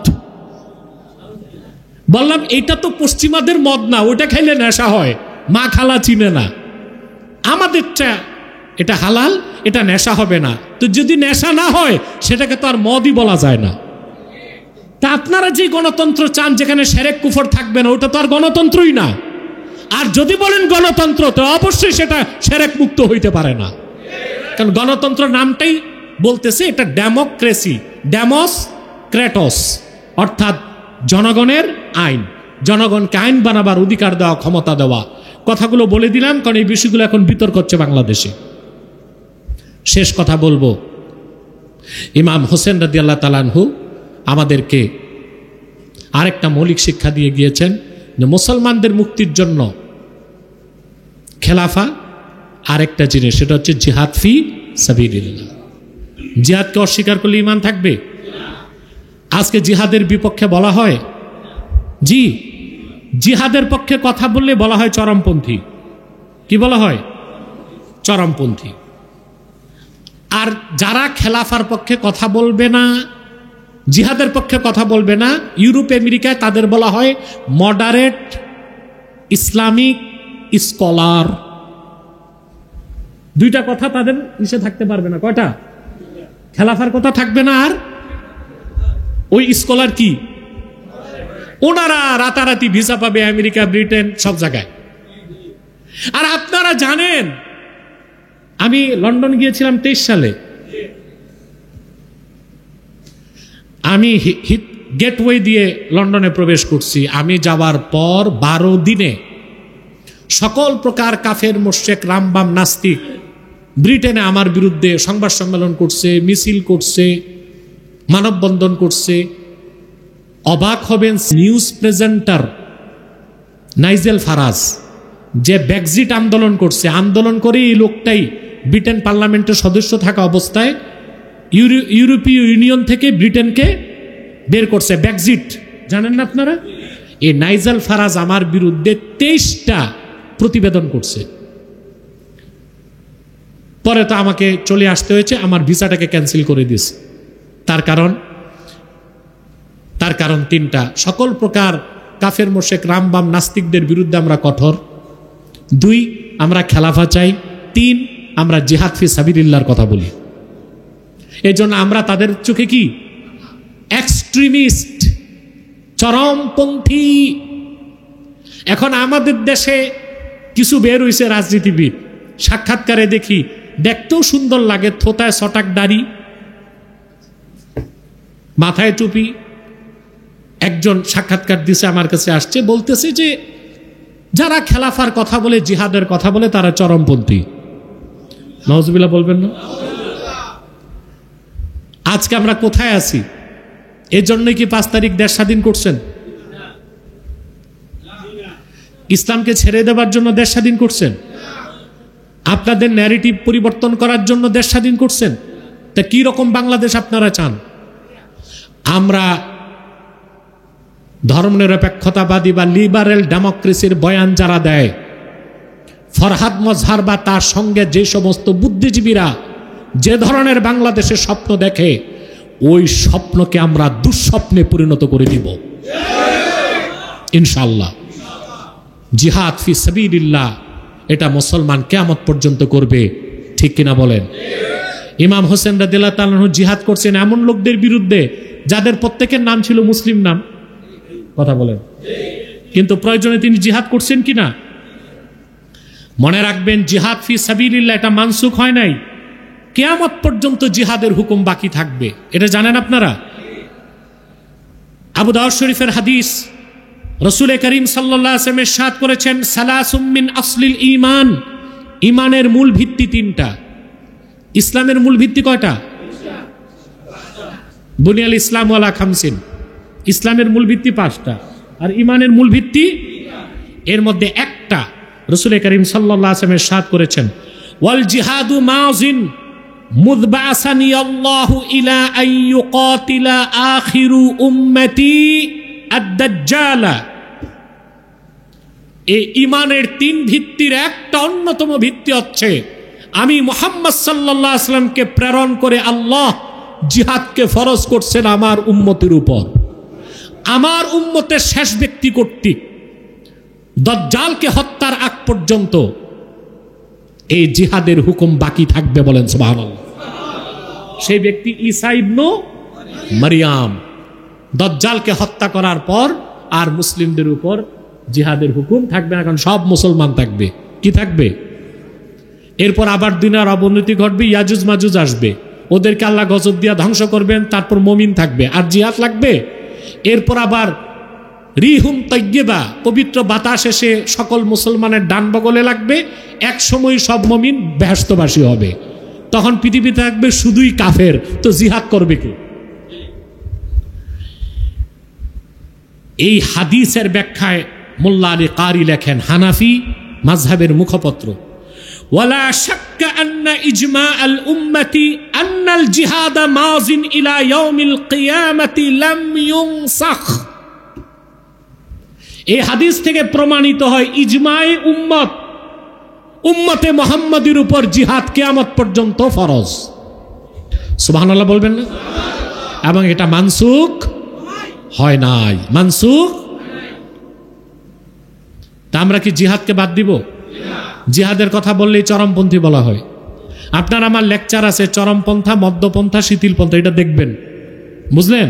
বললাম এটা তো পশ্চিমাদের মদ না, ওটা খাইলে নেশা হয়, মা খালা চিনে না, আমাদেরটা এটা হালাল, এটা নেশা হবে না। তো যদি নেশা না হয় সেটাকে তো আর মদই বলা যায় না। তা আপনারা যে গণতন্ত্র চান যেখানে শিরক কুফর থাকবে না, ওটা তো আর গণতন্ত্রই না। আর যদি বলেন গণতন্ত্র, তো অবশ্যই সেটা শিরক মুক্ত হইতে পারে না, কারণ গণতন্ত্র নামটাই বলতেছে এটা ডেমোক্রেসি, ডেমোস ক্রেটস, অর্থাৎ জনগণের আইন, জনগণকে আইন বানাবার অধিকার দেওয়া, ক্ষমতা দেওয়া। কথাগুলো বলে দিলাম কারণ এই বিষয়গুলো এখন বিতর্ক হচ্ছে বাংলাদেশে। শেষ কথা বলবো, ইমাম হোসেন রাদিয়াল্লাহু তাআলা আনহু আমাদেরকে আরেকটা মৌলিক শিক্ষা দিয়ে গিয়েছেন যে মুসলমানদের মুক্তির জন্য খেলাফা আরেকটা জিনিস, সেটা হচ্ছে জিহাদ ফি সাবিলিল্লাহ। জিহাদকে অস্বীকার করলে ঈমান থাকবে? আজকে জিহাদের বিপক্ষে বলা হয়, জি, জিহাদের পক্ষে কথা বললে বলা হয় চরমপন্থী। কি বলা হয়? চরমপন্থী। আর যারা খেলাফার পক্ষে কথা বলবে না, জিহাদের পক্ষে কথা বলবে না, ইউরোপ আমেরিকায় তাদের বলা হয় মডারেট ইসলামিক স্কলার। দুইটা কথা তাদের ইসে থাকতে পারবে না। কয়টা? খেলাফার কথা থাকবে না, আর ওই স্কলার কি, ওনারা রাতারাতি ভিসা পাবে আমেরিকা, ব্রিটেন, সব জায়গায়। আর আপনারা জানেন আমি লন্ডন গিয়েছিলাম 23 সালে। আমি গেটওয়ে দিয়ে লন্ডনে প্রবেশ করছি। আমি যাওয়ার পর 12 দিনে সকল প্রকার কাফের, মুশরিক, রামবাম, নাস্তিক ব্রিটেনে আমার বিরুদ্ধে সংবাদ সম্মেলন করছে, মিছিল করছে, মানববন্ধন করছে। অবাক হবেন, নিউজ প্রেজেন্টার নাইজেল ফারাজ যে ব্রেক্সিট আন্দোলন করছে, আন্দোলন করে এই লোকটাই ব্রিটেন পার্লামেন্টের সদস্য থাকা অবস্থায় ইউরোপীয় ইউনিয়ন থেকে ব্রিটেনকে বের করছে। ব্রেক্সিট জানেন না আপনারা? এই নাইজেল ফারাজ আমার বিরুদ্ধে 23টা প্রতিবেদন করছে। পরে তো আমাকে চলে আসতে হয়েছে, আমার ভিসাটাকে ক্যান্সেল করে দিয়েছে। তার কারণ 3টা। সকল প্রকার কাফের, মুশরিক, রামবাম, নাস্তিকদের বিরুদ্ধে আমরা কঠোর। 2, আমরা খেলাফা চাই। 3, আমরা জিহাদ ফি সাবিলিল্লাহর কথা বলি। এই জন্য আমরা তাদের চোখে কি এক্সট্রিমিস্ট, চরমপন্থী। এখন আমাদের দেশে কিছু বের হইছে রাজনীতিবিদ, সাক্ষাৎকারে দেখি দেখতেও সুন্দর লাগে, থোতায় ছটাক দাড়ি, মাথায় টুপি। একজন সাক্ষাৎকার দিছে, আমার কাছে আসছে, বলতেছে যে যারা খেলাফার কথা বলে, জিহাদের কথা বলে, তারা চরমপন্থী। নাউজুবিল্লাহ বলবেন না? আজকে আমরা কোথায় আছি? এই জন্যই কি 5 তারিখ দেশ স্বাধীন করছেন? ইসলামকে ছেড়ে দেবার জন্য দেশ স্বাধীন করছেন? আপনাদের ন্যারেটিভ পরিবর্তন করার জন্য দেশ স্বাধীন করছেন? তা কি রকম বাংলাদেশ আপনারা চান? আমরা ধর্মনিরপেক্ষতাবাদী বা লিবারেল ডেমোক্রেসির বয়ান যারা দেয়, ফরহাদ মজহার বা তার সঙ্গে যে সমস্ত বুদ্ধিজীবীরা যে ধরনের বাংলাদেশের স্বপ্ন দেখে, ওই স্বপ্নকে আমরা দুঃস্বপ্নে পরিণত করে দিব ইনশাআল্লাহ। জিহাদ ফি সাবিলিল্লাহ, এটা মুসলমান কিয়ামত পর্যন্ত করবে, ঠিক কিনা বলেন? ইমাম হোসেন রাদিয়াল্লাহু তাআলা আনহু জিহাদ করছেন এমন লোকদের বিরুদ্ধে যাদের প্রত্যেকের নাম ছিল মুসলিম নাম, কথা বলেন, কিন্তু প্রয়োজনে তিনি জিহাদ করছেন কিনা? মনে রাখবেন, জিহাদ ফি সাবিলিল্লাহ এটা মানসুখ হয় নাই, কিয়ামত পর্যন্ত জিহাদের হুকুম বাকি থাকবে, এটা জানেন আপনারা? আবু দাউদ শরীফের হাদিস, রাসূল করিম সাল্লাল্লাহু আলাইহি ওয়াসাল্লাম ইরশাদ করেছেন, সালাসুম মিন আসলিল ঈমান, ঈমানের মূল ভিত্তি 3টা। ইসলামের মূল ভিত্তি কয়টা? বুনিয়াল ইসলাম ওয়ালা খামসিন, ইসলামের মূল ভিত্তি 5টা, আর ঈমানের মূল ভিত্তি, এর মধ্যে একটা রাসূল করিম সাল্লাল্লাহু আলাইহি ওয়াসাল্লাম ইরশাদ করেছেন, ওয়াল জিহাদু মাযিন মুযবাসানি আল্লাহু ইলা আন ইউকাতিলা আখিরু উম্মতি আদ-দাজ্জালা। এই ঈমানের 3 ভিত্তির একটা অন্যতম ভিত্তি হচ্ছে, আমি মুহাম্মদ সাল্লাল্লাহু আলাইহি ওয়াসাল্লামকে প্রেরণ করে আল্লাহ জিহাদকে ফরজ করছেন আমার উম্মতের উপর, আমার উম্মতের শেষ ব্যক্তি কর্তৃক দাজ্জালকে হত্যার আগ পর্যন্ত এই জিহাদের হুকুম বাকি থাকবে, বলেন সুবহানাল্লাহ। সেই ব্যক্তি ঈসা ইবনে মারইয়াম। দাজ্জালকে হত্যা করার পর আর মুসলিমদের উপর জিহাদের হুকুম থাকবে না, কারণ সব মুসলমান থাকবে। কি থাকবে? এরপর আবার দুনিয়ার অবনতি ঘটবে, ইয়াজুজ মাজুজ আসবে, ওদেরকে আল্লাহ গজব দিয়া ধ্বংস করবেন, তারপর মুমিন থাকবে, আর জিহাদ লাগবে। এরপর আবার রিহুম তাইয়্যিবা, পবিত্র বাতাস এসে সকল মুসলমানের ডান বগলে লাগবে, এক সময় সব মুমিন বেহেশতবাসী হবে, তখন পৃথিবীতে থাকবে শুধুই কাফের, তো জিহাদ করবে কে? এই হাদিসের ব্যাখ্যায় মোল্লা আলী কারি লেখেন, হানাফি মাযহাবের মুখপত্র, ওয়ালা শাক্কা আন্না ইজমা আল উম্মতি আন্নাল জিহাদ মাযিন ইলা ইয়াউমিল কিয়ামাতি লাম ইউনসাখ। এই হাদিস থেকে প্রমাণিত হয় ইজমায়ে উম্মত, উম্মতে মুহাম্মাদের উপর জিহাদ কিয়ামত পর্যন্ত ফরজ। সুবহানাল্লাহ বলবেন না? এবং এটা মানসুখ হয় নাই, মানসুখ। তা আমরা কি জিহাদকে বাদ দিব? জিহাদের কথা বললেই চরমপন্থী বলা হয়। আপনার আমার লেকচার আছে চরমপন্থা, মধ্যপন্থা, শিথিলপন্থা, এটা দেখবেন, বুঝলেন?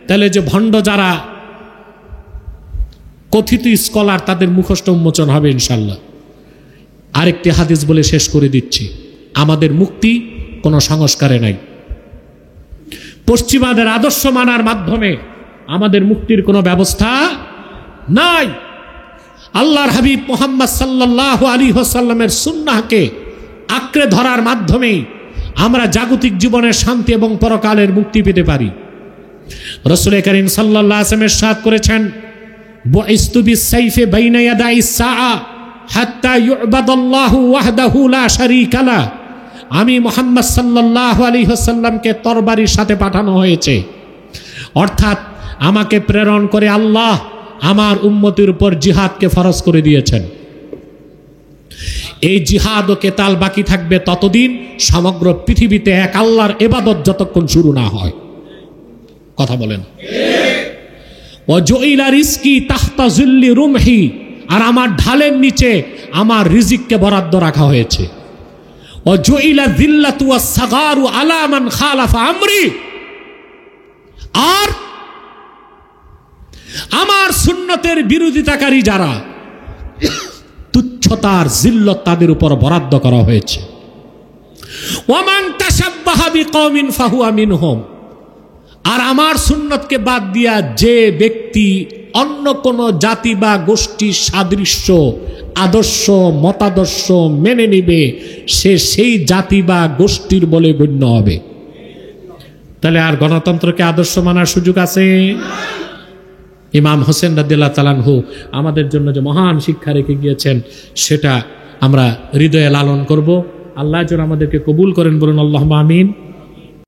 তাহলে যে ভণ্ড যারা কথিত স্কলার, তাদের মুখস্থ উন্মোচন হবে ইনশাল্লাহ। আরেকটি হাদিস বলে শেষ করে দিচ্ছি, আমাদের মুক্তি কোনো সংস্কারে নাই, পশ্চিমাদের আদর্শ মানার মাধ্যমে আমাদের মুক্তির কোনো ব্যবস্থা নাই। আল্লাহর হাবিব মুহাম্মদ সাল্লাল্লাহু আলাইহি ওয়াসাল্লামের সুন্নাহকে আঁকড়ে ধরার মাধ্যমে আমরা জাগতিক জীবনের শান্তি এবং পরকালের মুক্তি পেতে পারি। রাসূল করিম সাল্লাল্লাহু আলাইহি ওয়াসাল্লাম ইরশাদ করেছেন, বুইসতু বিস-সাইফি বাইনা ইয়াদাইস সাআ হাত্তা ইউবাদাল্লাহু ওয়াহদাহু লা শারীকা লা। আমি মুহাম্মদ সাল্লাল্লাহু আলাইহি ওয়াসাল্লামকে তরবারির সাথে পাঠানো হয়েছে, অর্থাৎ আমাকে প্রেরণ করে আল্লাহ আমার উম্মতের উপর জিহাদকে ফরজ করে দিয়েছেন। এই জিহাদ ও কেতাল বাকি থাকবে ততদিন সমগ্র পৃথিবীতে এক আল্লাহর ইবাদত যতক্ষণ শুরু না হয়। কথা বলেন? ওয়াজুইলা রিজকি তাহতা যিল্লি রুমহি, আর আমার ঢালের নিচে আমার রিজিককে বরাদ্দ রাখা হয়েছে। ওয়াজুইলা যিল্লাতু ওয়াস-সাগারু আলা মান খালাফা আমরি, আর আমার সুন্নতের বিরোধিতাকারী যারা, তুচ্ছতার জিল্লত তাদের উপর বরাদ্দ করা হয়েছে। ওয়ামান তাশাব্বাহা বিকওমিন ফাহুয়া মিনহুম, আর আমার সুন্নতকে বাদ দিয়া যে ব্যক্তি অন্য কোন জাতি বা গোষ্ঠীর সাদৃশ্য, আদর্শ, মতাদর্শ মেনে নিবে, সে সেই জাতি বা গোষ্ঠীর বলে গণ্য হবে। তাহলে আর গণতন্ত্রকে আদর্শ মানার সুযোগ আছে? ইমাম হোসেন রাদিয়াল্লাহু তাআলা আনহু আমাদের জন্য যে মহান শিক্ষা রেখে গিয়েছেন, সেটা আমরা হৃদয়ে লালন করব। আল্লাহ যেন আমাদেরকে কবুল করেন, বলুন আল্লাহুম্মা আমিন।